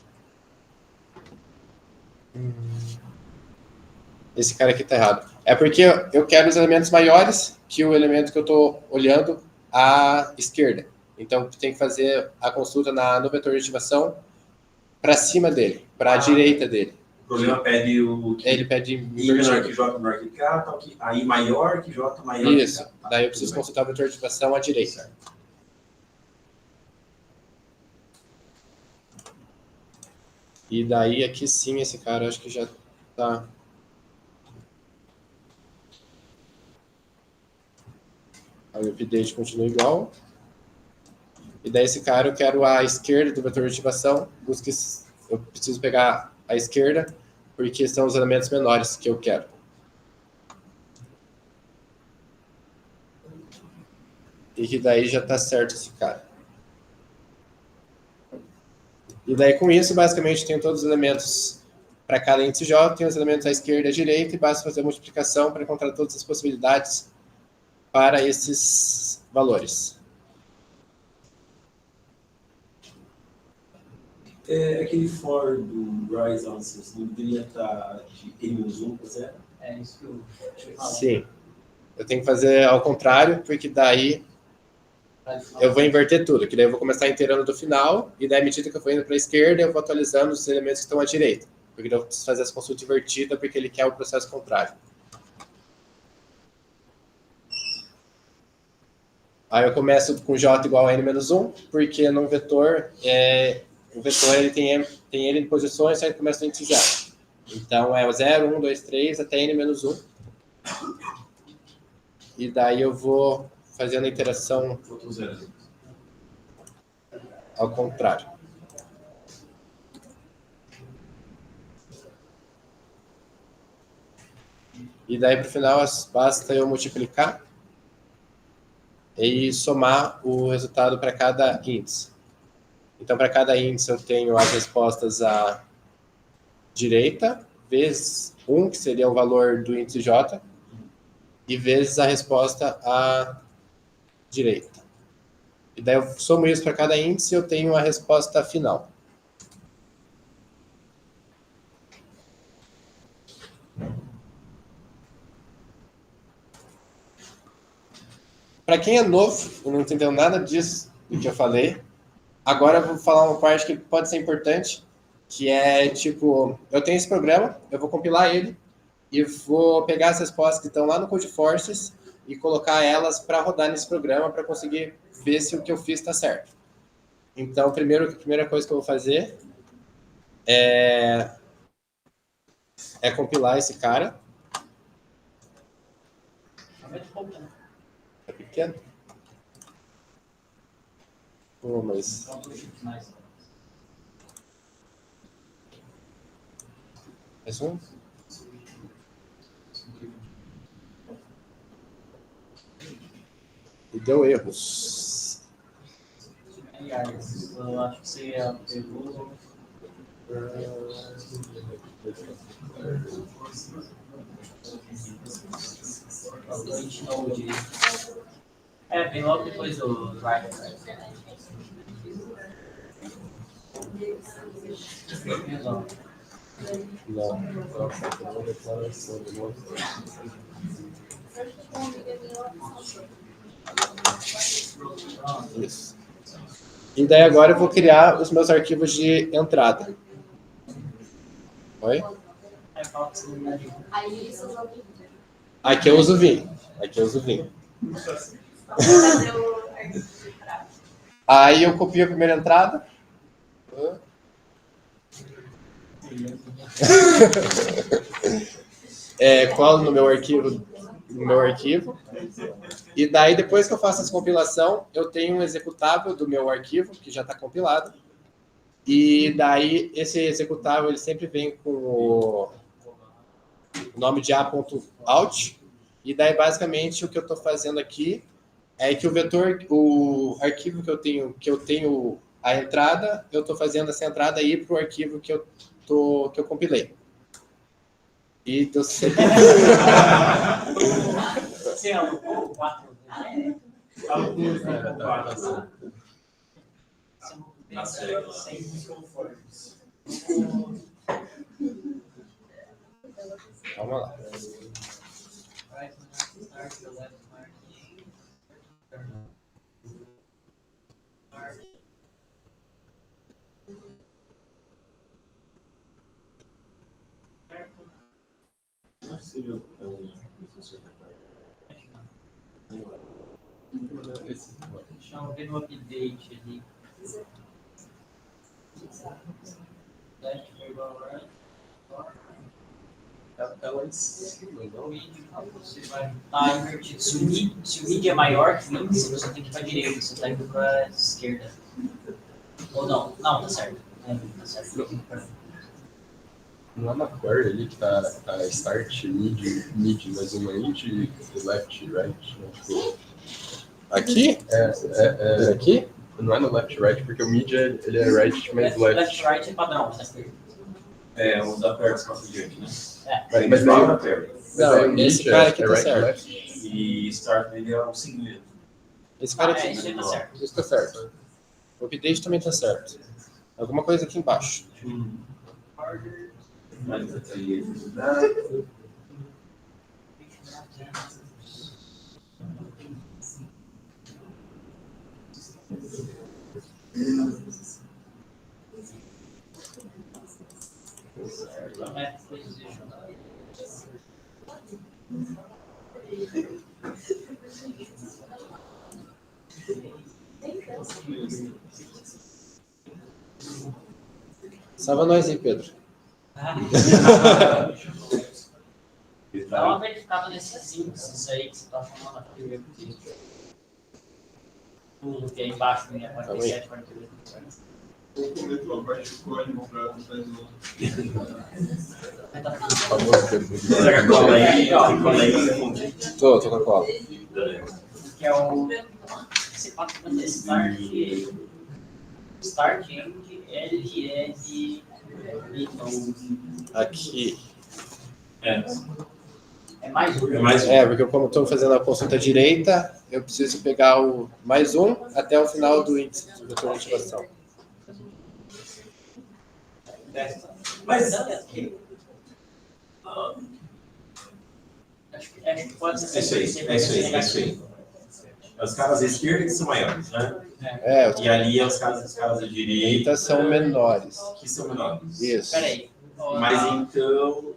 S4: Esse cara aqui tá errado. É porque eu quero os elementos maiores que o elemento que eu estou olhando à esquerda. Então, tem que fazer a consulta no vetor de ativação para cima dele, para a direita dele.
S5: O problema pede
S4: Ele pede
S5: I menor que J menor que K, tal que I maior que J maior
S4: isso.
S5: que K.
S4: Daí eu preciso consultar o vetor de ativação à direita. E daí aqui sim, esse cara acho que já tá. Aí o update continua igual. E daí esse cara eu quero a esquerda do vetor de ativação. Eu preciso pegar a esquerda, porque são os elementos menores que eu quero. E que daí já tá certo esse cara. E daí com isso, basicamente, tenho todos os elementos para cada índice J, tenho os elementos à esquerda e à direita, e basta fazer a multiplicação para encontrar todas as possibilidades para esses valores.
S5: Aquele for do Rise Answers não deveria estar de N-1 para 0?
S3: É isso que eu falo.
S4: Sim. Eu tenho que fazer ao contrário, porque daí eu vou inverter tudo, que daí eu vou começar inteirando do final, e daí à medida que eu for indo para a esquerda, eu vou atualizando os elementos que estão à direita. Porque daí eu preciso fazer essa consulta invertida, porque ele quer o processo contrário. Aí eu começo com J igual a N-1, porque no vetor, o vetor ele tem ele em posições, aí começa do índice 0. Então é o 0, 1, 2, 3 até N-1. E daí eu vou fazendo a interação ao contrário. E daí, para o final, basta eu multiplicar e somar o resultado para cada índice. Então, para cada índice, eu tenho as respostas à direita, vezes 1, que seria o valor do índice J, e vezes a resposta à direita. E daí, eu somo isso para cada índice e eu tenho a resposta final. Para quem é novo e não entendeu nada disso do que eu falei, agora eu vou falar uma parte que pode ser importante, que é, tipo, eu tenho esse programa, eu vou compilar ele e vou pegar as respostas que estão lá no Codeforces e colocar elas para rodar nesse programa para conseguir ver se o que eu fiz está certo. Então, a primeira coisa que eu vou fazer é compilar esse cara. É pequeno? Pô, mas... Mais um? E deu erros.
S3: Aliás, eu acho que você pegou. Vem logo depois do Drive.
S4: Isso. E daí agora eu vou criar os meus arquivos de entrada. Oi? Aqui eu uso o Vim. Aí eu copio a primeira entrada. Colo no meu arquivo. E daí, depois que eu faço essa compilação, eu tenho um executável do meu arquivo, que já está compilado. E daí, esse executável, ele sempre vem com o nome de a.out. E daí, basicamente, o que eu estou fazendo aqui é que o arquivo que eu tenho a entrada, eu estou fazendo essa entrada aí para o arquivo que eu compilei. E deu certo.
S3: Você alugou o 4? Sem desconfortos.
S4: Vamos lá.
S3: Deixa eu ver no update ali.
S5: Ela ensina, não?
S3: Você vai estar invertido. Se o mid é maior que o índice, você tem que ir para a direita, você está indo para a esquerda. Ou não? Não, tá certo. Tá certo.
S6: Não é na core ali que tá start, mid, mais uma int, left, right, né? Tipo,
S4: Aqui?
S6: é
S4: Aqui?
S6: não é no left, right, porque o mid ele é right, mas left.
S3: Right é padrão, né?
S5: É, o da perto passa adiante, né?
S6: Mas
S5: Fala
S6: daí-
S5: na perto.
S4: Não,
S6: Mid
S4: esse cara aqui tá
S6: right,
S4: certo.
S6: left.
S5: E start dele é o segmento.
S4: Esse cara
S3: É,
S4: aqui.
S3: isso aí tá certo.
S4: Isso tá certo. O update também tá certo. Alguma coisa aqui embaixo.
S5: Mas aqui,
S4: Salva nós aí, Pedro.
S3: Dá uma verificada nesses índices aí que você tá chamando aqui. Tudo que é embaixo, né? 47, 48.
S6: Famoso Pedro.
S5: Será que cola aí? Cola aí.
S4: Tô com a cola.
S3: Que é o. Você pode fazer start end, LL e
S4: Aqui.
S3: é mais um.
S5: É mais um.
S4: É, porque como eu tô fazendo a consulta direita, eu preciso pegar o mais um até o final do índice do vetor de ativação.
S5: Mas
S3: Acho que pode ser.
S5: é isso aí. Os caras à esquerda que são maiores, né?
S4: É, os
S5: E ali os caras da direita
S4: direitas são menores.
S5: que são menores.
S4: Isso.
S3: Peraí.
S5: Mas então.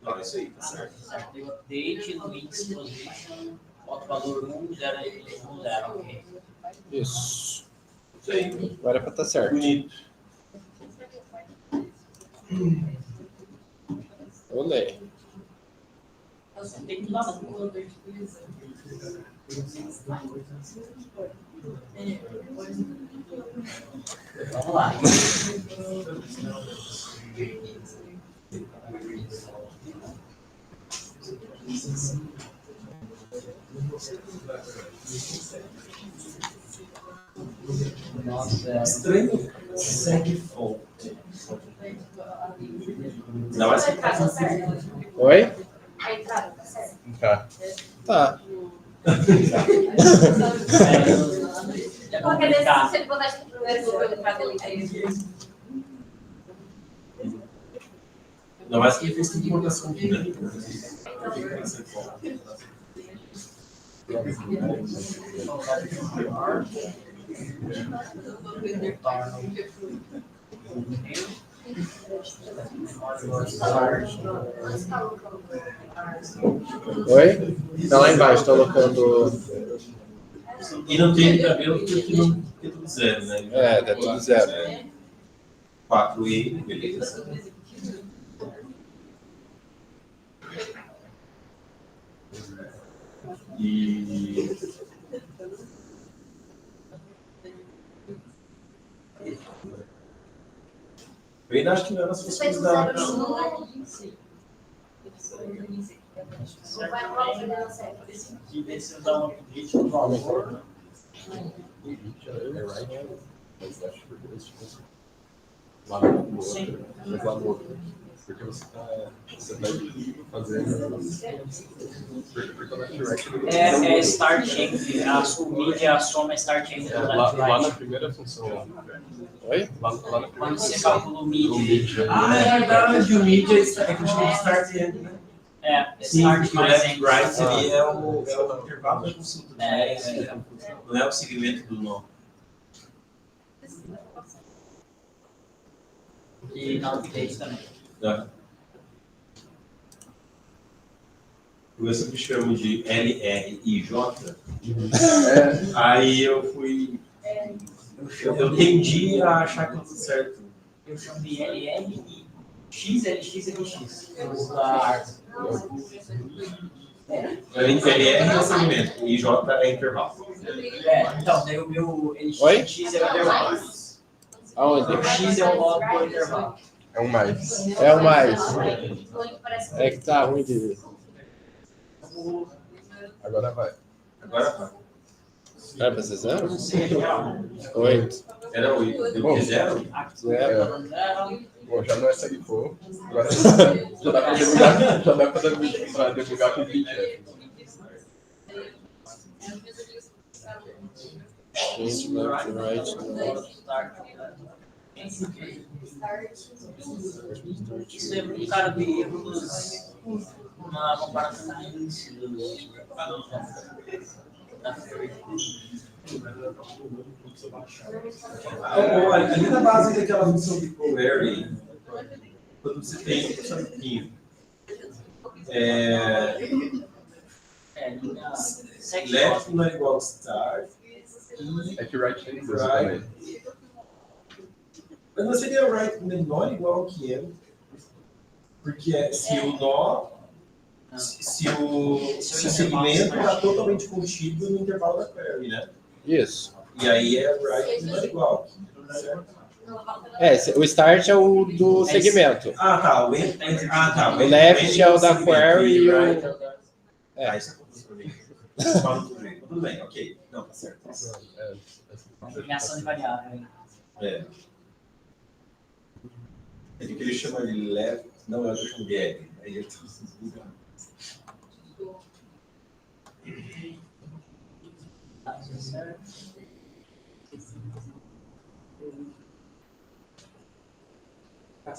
S5: Não, isso aí, tá certo.
S3: Deu update no índice position, bota o valor 1, 0, 1, 0, ok.
S4: Isso.
S5: Isso aí.
S4: Agora é pra estar certo.
S5: Bonito.
S4: Olê.
S3: Você tem que dar uma. Vamos lá. Nossa,
S5: Estranho. Segue fonte. Não, mas
S4: Oi?
S7: A entrada, tá certo?
S6: Tá.
S4: Tá.
S3: é
S7: Qualquer decisão,
S3: complicado.
S7: se ele botar isso no primeiro vou perguntar dele aí.
S5: não, mas que ele fez tudo importação aqui, né?
S4: Oi? Tá lá embaixo, tá colocando.
S5: E não tem cabelo porque não é tudo zero, né?
S4: É, tá tudo zero.
S5: 4E, beleza. E eu ainda acho que não é nas
S7: Você
S5: funções
S7: fez um
S5: da.
S7: zero no não vai rolar o zero certo.
S3: De ver se dá um update no valor.
S6: É right, mas left, porque você lá no outro, mas lá no outro. Porque você tá fazendo. Porque o left e right.
S3: É start end, o mid, a soma é start end do
S6: Lá
S3: left
S6: na
S3: right.
S6: primeira função,
S4: Oi?
S6: lá na primeira
S3: Quando você
S6: função,
S3: calcula o mid,
S6: o mid
S5: Ah, é verdade, o mídia é que eu chamo de start end, né? Sim,
S3: start
S5: o
S3: mais
S5: left
S3: end.
S5: right ali é o intervalo da consulta, né?
S3: É.
S5: Não é o segmento do nó.
S3: E na update também.
S5: Tá? Eu sempre chamo de LRIJ. Aí eu fui. Eu tendi a achar que tudo certo.
S3: Eu chamo de LLI. X, LX, LX. Da árvore.
S5: LR é segmento e J é intervalo.
S3: Então, daí o meu LX
S4: Oi?
S3: X é o intervalo.
S4: Aonde?
S3: O X é o log do intervalo.
S6: É um mais.
S4: É o mais. É que tá ruim de ver.
S6: Agora vai.
S5: Agora vai.
S4: Era pra ser zero?
S3: Não sei, geral.
S4: 8.
S5: Era 8. Deu que 0?
S4: Zero.
S6: Bom, já não é segue for. Agora já dá pra debugar. Já dá pra debugar com 20.
S4: Change left to right.
S3: Isso é um cara de erros na comparação.
S5: Ali na base daquela função de query, quando você tem um pouquinho, left não é igual a start,
S6: É que right tem duas
S5: right.
S6: também.
S5: Mas não seria right menor igual ao que end, porque se o nó, se o segmento está totalmente contido no intervalo da query, né?
S4: Isso.
S5: E aí é right menor igual.
S4: O start é o do segmento.
S5: Ah, tá. O end, tá.
S4: O left é o da query e o...
S5: Ah, isso é confuso pra mim. Tudo bem, ok. Não, tá certo.
S3: Ligação de variável.
S5: É. É que ele chama de left, não, eu chamo de L. Aí eu tô desligando.
S6: Tá dando zero. A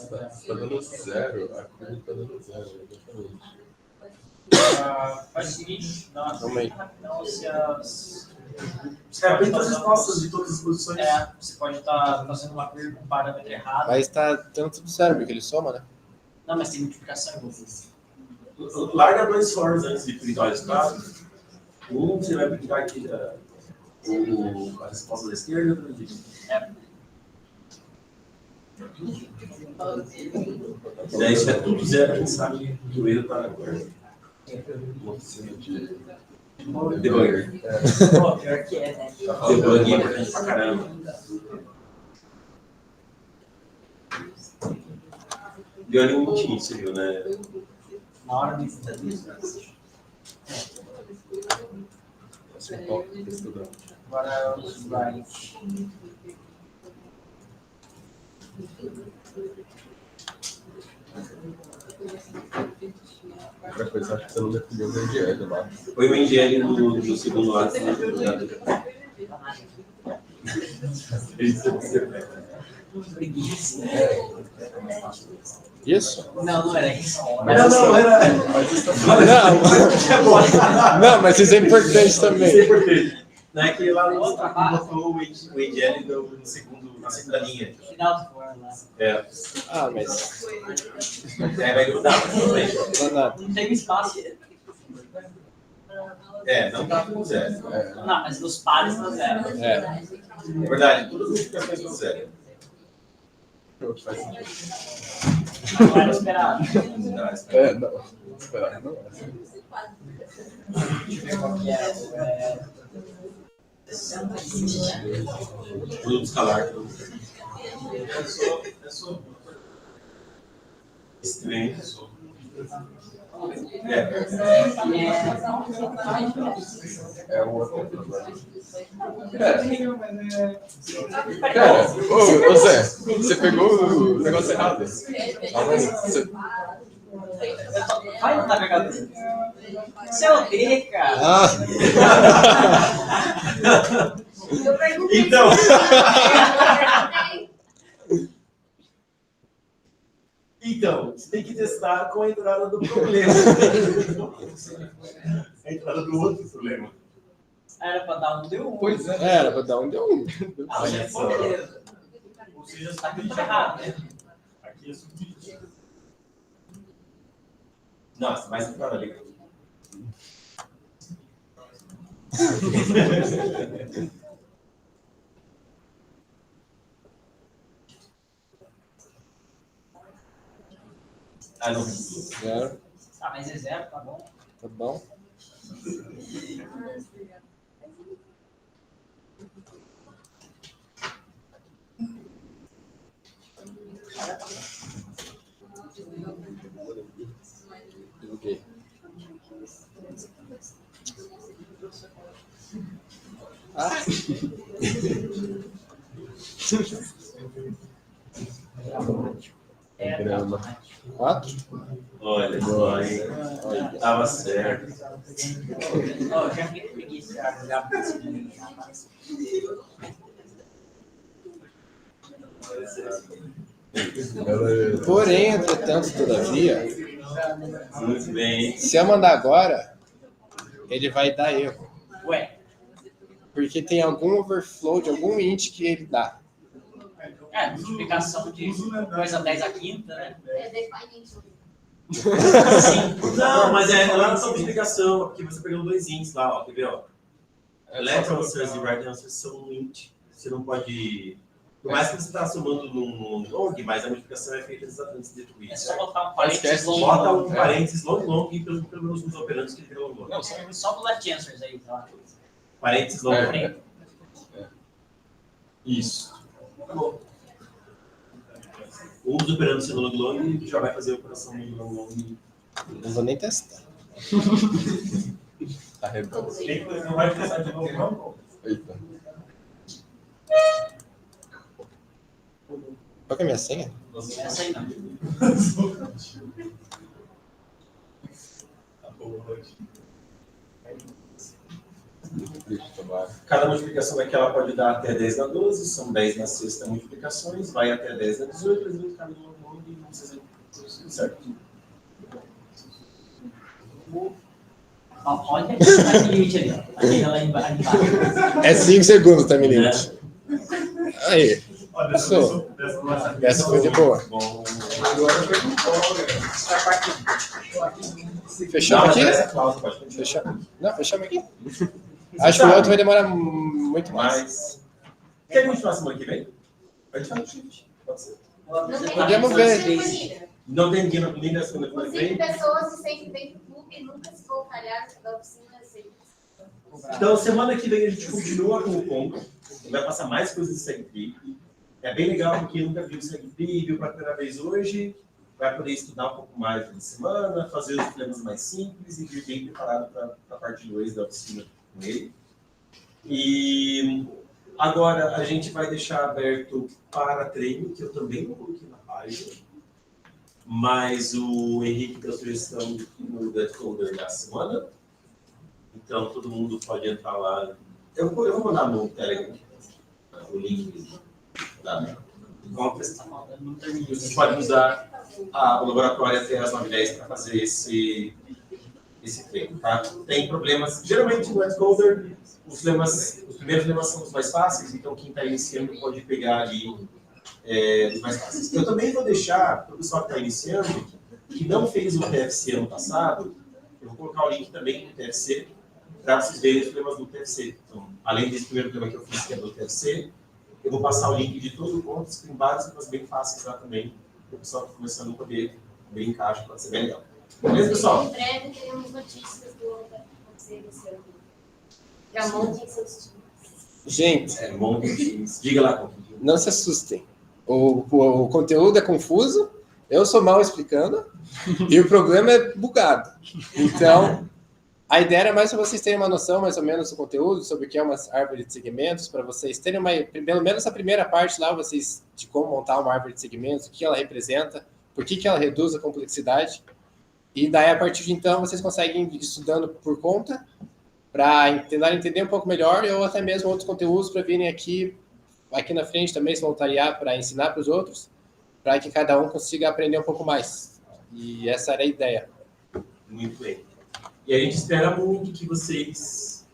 S6: curva tá dando zero. Exatamente.
S3: Faz o seguinte,
S4: Calma aí.
S3: não se as...
S5: Você abre as respostas de todas as posições.
S3: Você pode estar fazendo uma query com um parâmetro errado.
S4: Mas tá dando tudo certo, porque ele soma, né?
S3: Não, mas tem multiplicação envolvida.
S5: Larga 2 fors antes de printar o resultado. Você vai printar aqui a resposta da esquerda e outra da direita. E daí, se é tudo zero, a gente sabe que o erro está na cor.
S6: Uma oficina de
S5: Debugger.
S3: Pô, pior que é, né?
S5: Debugger é importante pra caramba. Deu ali um minutinho, você viu, né?
S3: Na hora de agora os right.
S6: outra coisa, acho que você não definiu o MDL lá.
S5: Foi o NGL do segundo lado.
S4: Isso?
S3: Não, não era isso.
S5: Não, era.
S4: Não, mas isso é importante também.
S5: Isso é importante. Não é que lá no outro botou o NGL no segundo, na segunda linha.
S3: Final do forno lá.
S5: É.
S4: Ah, mas
S5: Vai grudar, mas tudo bem.
S4: não é nada.
S3: Não teve espaço.
S5: Não tá com zero.
S3: Não, mas dos pares tá zero.
S4: É.
S5: É verdade, todas as multiplicações são zero.
S6: Faz sentido.
S3: Não era esperado.
S5: Não, espera.
S6: Não. Esperar, não é.
S3: Deixa eu ver qual que é.
S5: Produto escalar. Estranho.
S6: É o outro problema. Cara, ô Zé, você pegou o negócio errado. Você...
S3: Vai no navegador. Isso é o D, cara.
S4: Ah,
S7: Eu perguntei.
S5: Então. Então, você tem que testar com a entrada do problema. A entrada do outro problema.
S3: Era pra dar um, deu um.
S6: Pois é.
S4: era pra dar um, deu um.
S3: Ah,
S5: Olha
S3: pô,
S5: só.
S3: beleza.
S5: Ou seja,
S3: Tá tudo errado, né?
S5: aqui é subdividido. Nossa, mais entrada ali.
S1: Ah, não.
S4: 0.
S3: Ah, mas é 0, tá bom.
S4: Tá bom? Ok. Ah!
S3: É
S6: Grama.
S3: automático.
S4: 4?
S1: Olha só, hein? Tava certo.
S3: Ó, eu já fiquei com preguiça de jogar muito seguindo, rapaz.
S4: Porém, entretanto, todavia,
S1: Muito bem.
S4: se eu mandar agora, ele vai dar erro.
S3: Ué,
S4: Porque tem algum overflow de algum int que ele dá.
S3: multiplicação de 2 a 10 a quinta, né?
S7: É definite.
S1: Não, mas é lá na sua multiplicação, porque você pegou 2 ints lá, ó. Quer ver, ó? Left answers e right answers são int. Você não pode... Por mais que você está somando num long, mas a multiplicação é feita exatamente dentro
S3: É
S1: disso.
S3: só botar um parênteses long.
S1: Bota um parênteses long e pelo menos nos operandos que ele virou long.
S3: Não, só do left answers aí, tá?
S1: Parênteses long.
S3: É.
S1: Isso. Tá bom. Um dos operandos sendo long já vai fazer a operação long.
S4: Não vou nem testar.
S6: Tá redondo.
S5: Não vai testar de novo, não?
S6: Eita.
S4: Qual que é a minha senha?
S3: Essa aí não.
S6: Deixa eu tomar.
S1: Cada multiplicação aqui ela pode dar até 10 na 12, são 10 na sexta multiplicações, vai até 10 na 18, 18 cada um e não precisa tudo certo.
S3: Olha aquele limite ali, ó. Aquele lá embaixo.
S4: É 5 segundos, tá, menino? Aí,
S5: Olha,
S4: Passou.
S5: dessa
S4: essa foi de boa.
S1: Bom,
S4: Fechamos aqui?
S1: essa cláusula pode continuar.
S4: Fechamos. Não, fechamos aqui. Acho que o outro vai demorar muito mais.
S1: Mas. Quer continuar semana que vem? Pode falar, gente. Pode ser.
S4: Podemos ver.
S1: Não tem ninguém na semana que
S7: Os 5
S1: vem.
S7: pessoas se sentem bem pro clube e nunca se voltariam da oficina sempre.
S1: Então, semana que vem a gente continua com o ponto. Vai passar mais coisas de SegFree. É bem legal porque nunca viu o SegFree, viu pela primeira vez hoje. Vai poder estudar um pouco mais na semana, fazer os problemas mais simples e vir bem preparado para a parte 2 da oficina com ele. E agora a gente vai deixar aberto para treino, que eu também não coloquei na página. Mas o Henrique deu sugestão no GetCoder da semana. Então todo mundo pode entrar lá. Eu vou mandar no Telegram o link da conference. Você pode usar o laboratório até as 9h10 para fazer esse treino, tá? Tem problemas, geralmente no GetCoder, os primeiros lemas são os mais fáceis, então quem está iniciando pode pegar ali os mais fáceis. Eu também vou deixar para o pessoal que está iniciando, que não fez o TFC ano passado, eu vou colocar o link também do TFC, para vocês verem os problemas do TFC. Então, além desse primeiro problema que eu fiz, que é do TFC, eu vou passar o link de todo o ponto, tem vários problemas bem fáceis lá também, para o pessoal que está começando a poder brincar, acho que pode ser bem legal. Beleza, pessoal?
S7: Em breve teremos notícias do que vai acontecer nesse ano. Já montem seus times.
S4: Gente,
S1: É bom que times. Diga lá, Coquinho.
S4: não se assustem. O conteúdo é confuso, eu sou mal explicando, e o programa é bugado. Então, a ideia era mais para vocês terem uma noção mais ou menos do conteúdo, sobre o que é uma árvore de segmentos, para vocês terem pelo menos a primeira parte lá, de como montar uma árvore de segmentos, o que ela representa, por que ela reduz a complexidade. E daí, a partir de então, vocês conseguem ir estudando por conta, para tentar entender um pouco melhor, ou até mesmo outros conteúdos para virem aqui na frente também, se voluntariar para ensinar para os outros, para que cada um consiga aprender um pouco mais. E essa era a ideia.
S1: Muito bem. E a gente espera muito que vocês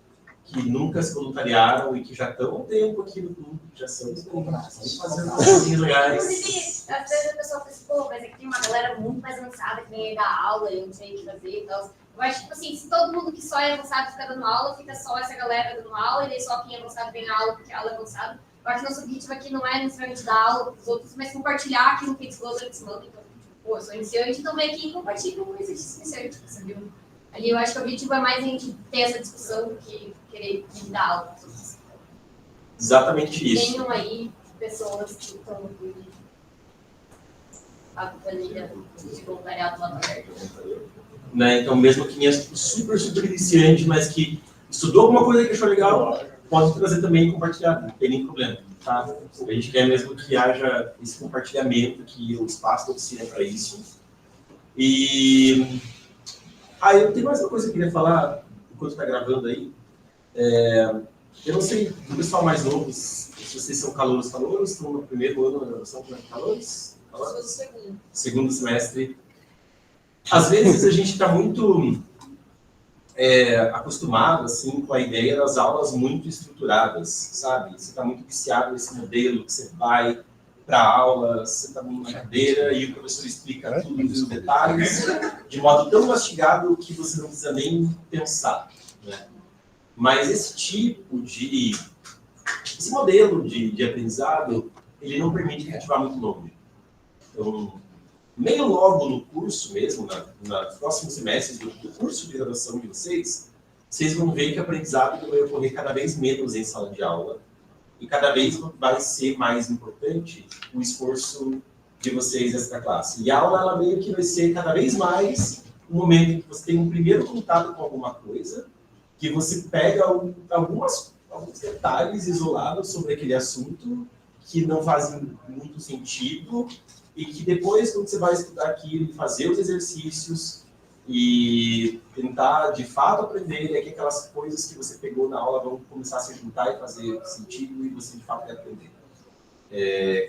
S1: que nunca se voluntariaram e que já estão há um tempo aqui no clube, já são fazendo coisas legais.
S7: Inclusive, às vezes a pessoa pensa, pô, mas aqui tem uma galera muito mais avançada que vem dar aula e eu não sei o que fazer e tal. Eu acho que, tipo assim, se todo mundo que só é avançado fica dando aula, fica só essa galera dando aula, e daí só quem é avançado vem na aula porque a aula é avançada. Eu acho que nosso objetivo aqui não é necessariamente dar aula para os outros, mas compartilhar aqui no Kids Closer que se manda. Então, pô, eu sou iniciante, então vem aqui e compartilha um exercício iniciante, você viu? Ali eu acho que o objetivo é mais a gente ter essa discussão do que querer dar aula.
S1: Exatamente isso.
S7: Tenham aí pessoas que estão no clube, a planilha de voluntariado lá no aberto.
S1: Né? Então, mesmo quem é super, super iniciante, mas que estudou alguma coisa que achou legal, pode trazer também e compartilhar, não tem nem problema. Tá? A gente quer mesmo que haja esse compartilhamento, que o espaço da oficina é para isso. E eu tenho mais uma coisa que eu queria falar, enquanto está gravando aí. Eu não sei, o pessoal mais novo, se vocês são calouros, estão no primeiro ano da graduação, como é que calouros? Segundo semestre. Às vezes a gente está muito acostumado assim, com a ideia das aulas muito estruturadas, sabe? Você está muito viciado nesse modelo que você vai para a aula, você está numa cadeira e o professor explica tudo os detalhes de modo tão mastigado que você não precisa nem pensar, né? Mas esse modelo de aprendizado, ele não permite cativar muito longe. Então, meio logo no curso mesmo, nos próximos semestres do curso de graduação de vocês vão ver que o aprendizado vai ocorrer cada vez menos em sala de aula e cada vez vai ser mais importante o esforço de vocês nessa classe. E a aula, ela meio que vai ser cada vez mais um momento em que você tem um primeiro contato com alguma coisa, que você pega alguns detalhes isolados sobre aquele assunto que não fazem muito sentido e que depois, quando você vai estudar aquilo, fazer os exercícios e tentar, de fato, aprender, é que aquelas coisas que você pegou na aula vão começar a se juntar e fazer sentido e você, de fato, vai aprender.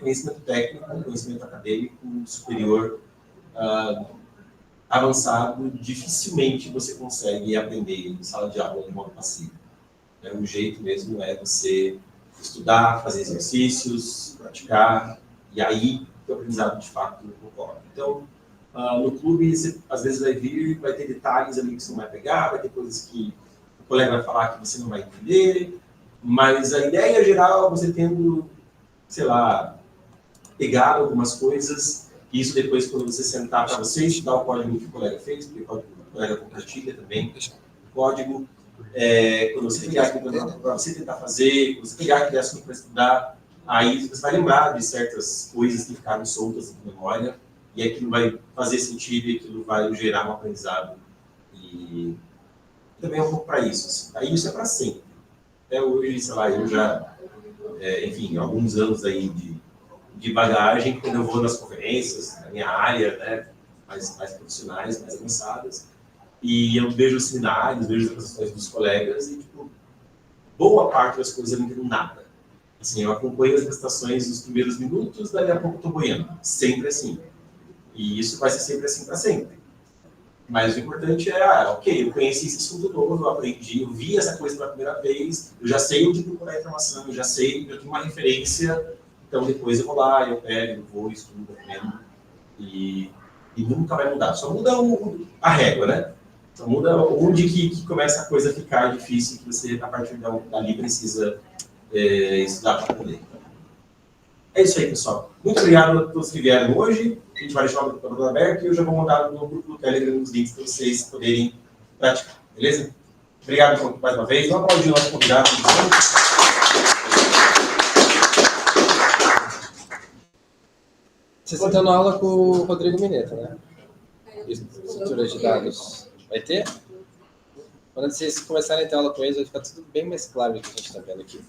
S1: Conhecimento técnico, conhecimento acadêmico superior, avançado, dificilmente você consegue aprender em sala de aula de modo passivo. O jeito mesmo é você estudar, fazer exercícios, praticar, e aí o aprendizado de fato ocorre. Então, no clube, você às vezes vai ter detalhes ali que você não vai pegar, vai ter coisas que o colega vai falar que você não vai entender, mas a ideia geral, você tendo, sei lá, pegado algumas coisas, e isso depois, quando você sentar para você estudar o código que o colega fez, porque o colega compartilha também o código, quando você pegar aquilo para você tentar fazer, quando você pegar aquele assunto para estudar, aí você vai lembrar de certas coisas que ficaram soltas na memória, e aquilo vai fazer sentido e aquilo vai gerar um aprendizado. E também é um pouco para isso. Assim. Aí isso é para sempre. Até hoje, sei lá, eu já, enfim, alguns anos aí de bagagem, quando eu vou nas conferências, na minha área, né, mais profissionais, mais avançadas, e eu vejo os seminários, vejo as apresentações dos colegas, e, tipo, boa parte das coisas eu não entendo nada. Assim, eu acompanho as apresentações nos primeiros minutos, daí a pouco estou boiando. Sempre assim. E isso vai ser sempre assim para sempre. Mas o importante é, ok, eu conheci esse assunto novo, eu aprendi, eu vi essa coisa pela primeira vez, eu já sei onde procurar informação, eu já tenho uma referência, então depois eu vou lá, eu pego, eu vou, estudo, aprendo, e nunca vai mudar. Só muda a régua, né? Só muda onde que começa a coisa a ficar difícil, que você, a partir dali, precisa estudar para aprender. É isso aí, pessoal. Muito obrigado a todos que vieram hoje. A gente vai deixar o computador aberto e eu já vou mandar no grupo do Telegram os links para vocês poderem praticar. Beleza? Obrigado mais uma vez. Vamos aplaudir o nosso convidado.
S4: Vocês estão na aula com o Rodrigo Mineta, né? Estrutura de dados. Vai ter? Quando vocês começarem a ter aula com eles, vai ficar tudo bem mais claro do que a gente está vendo aqui.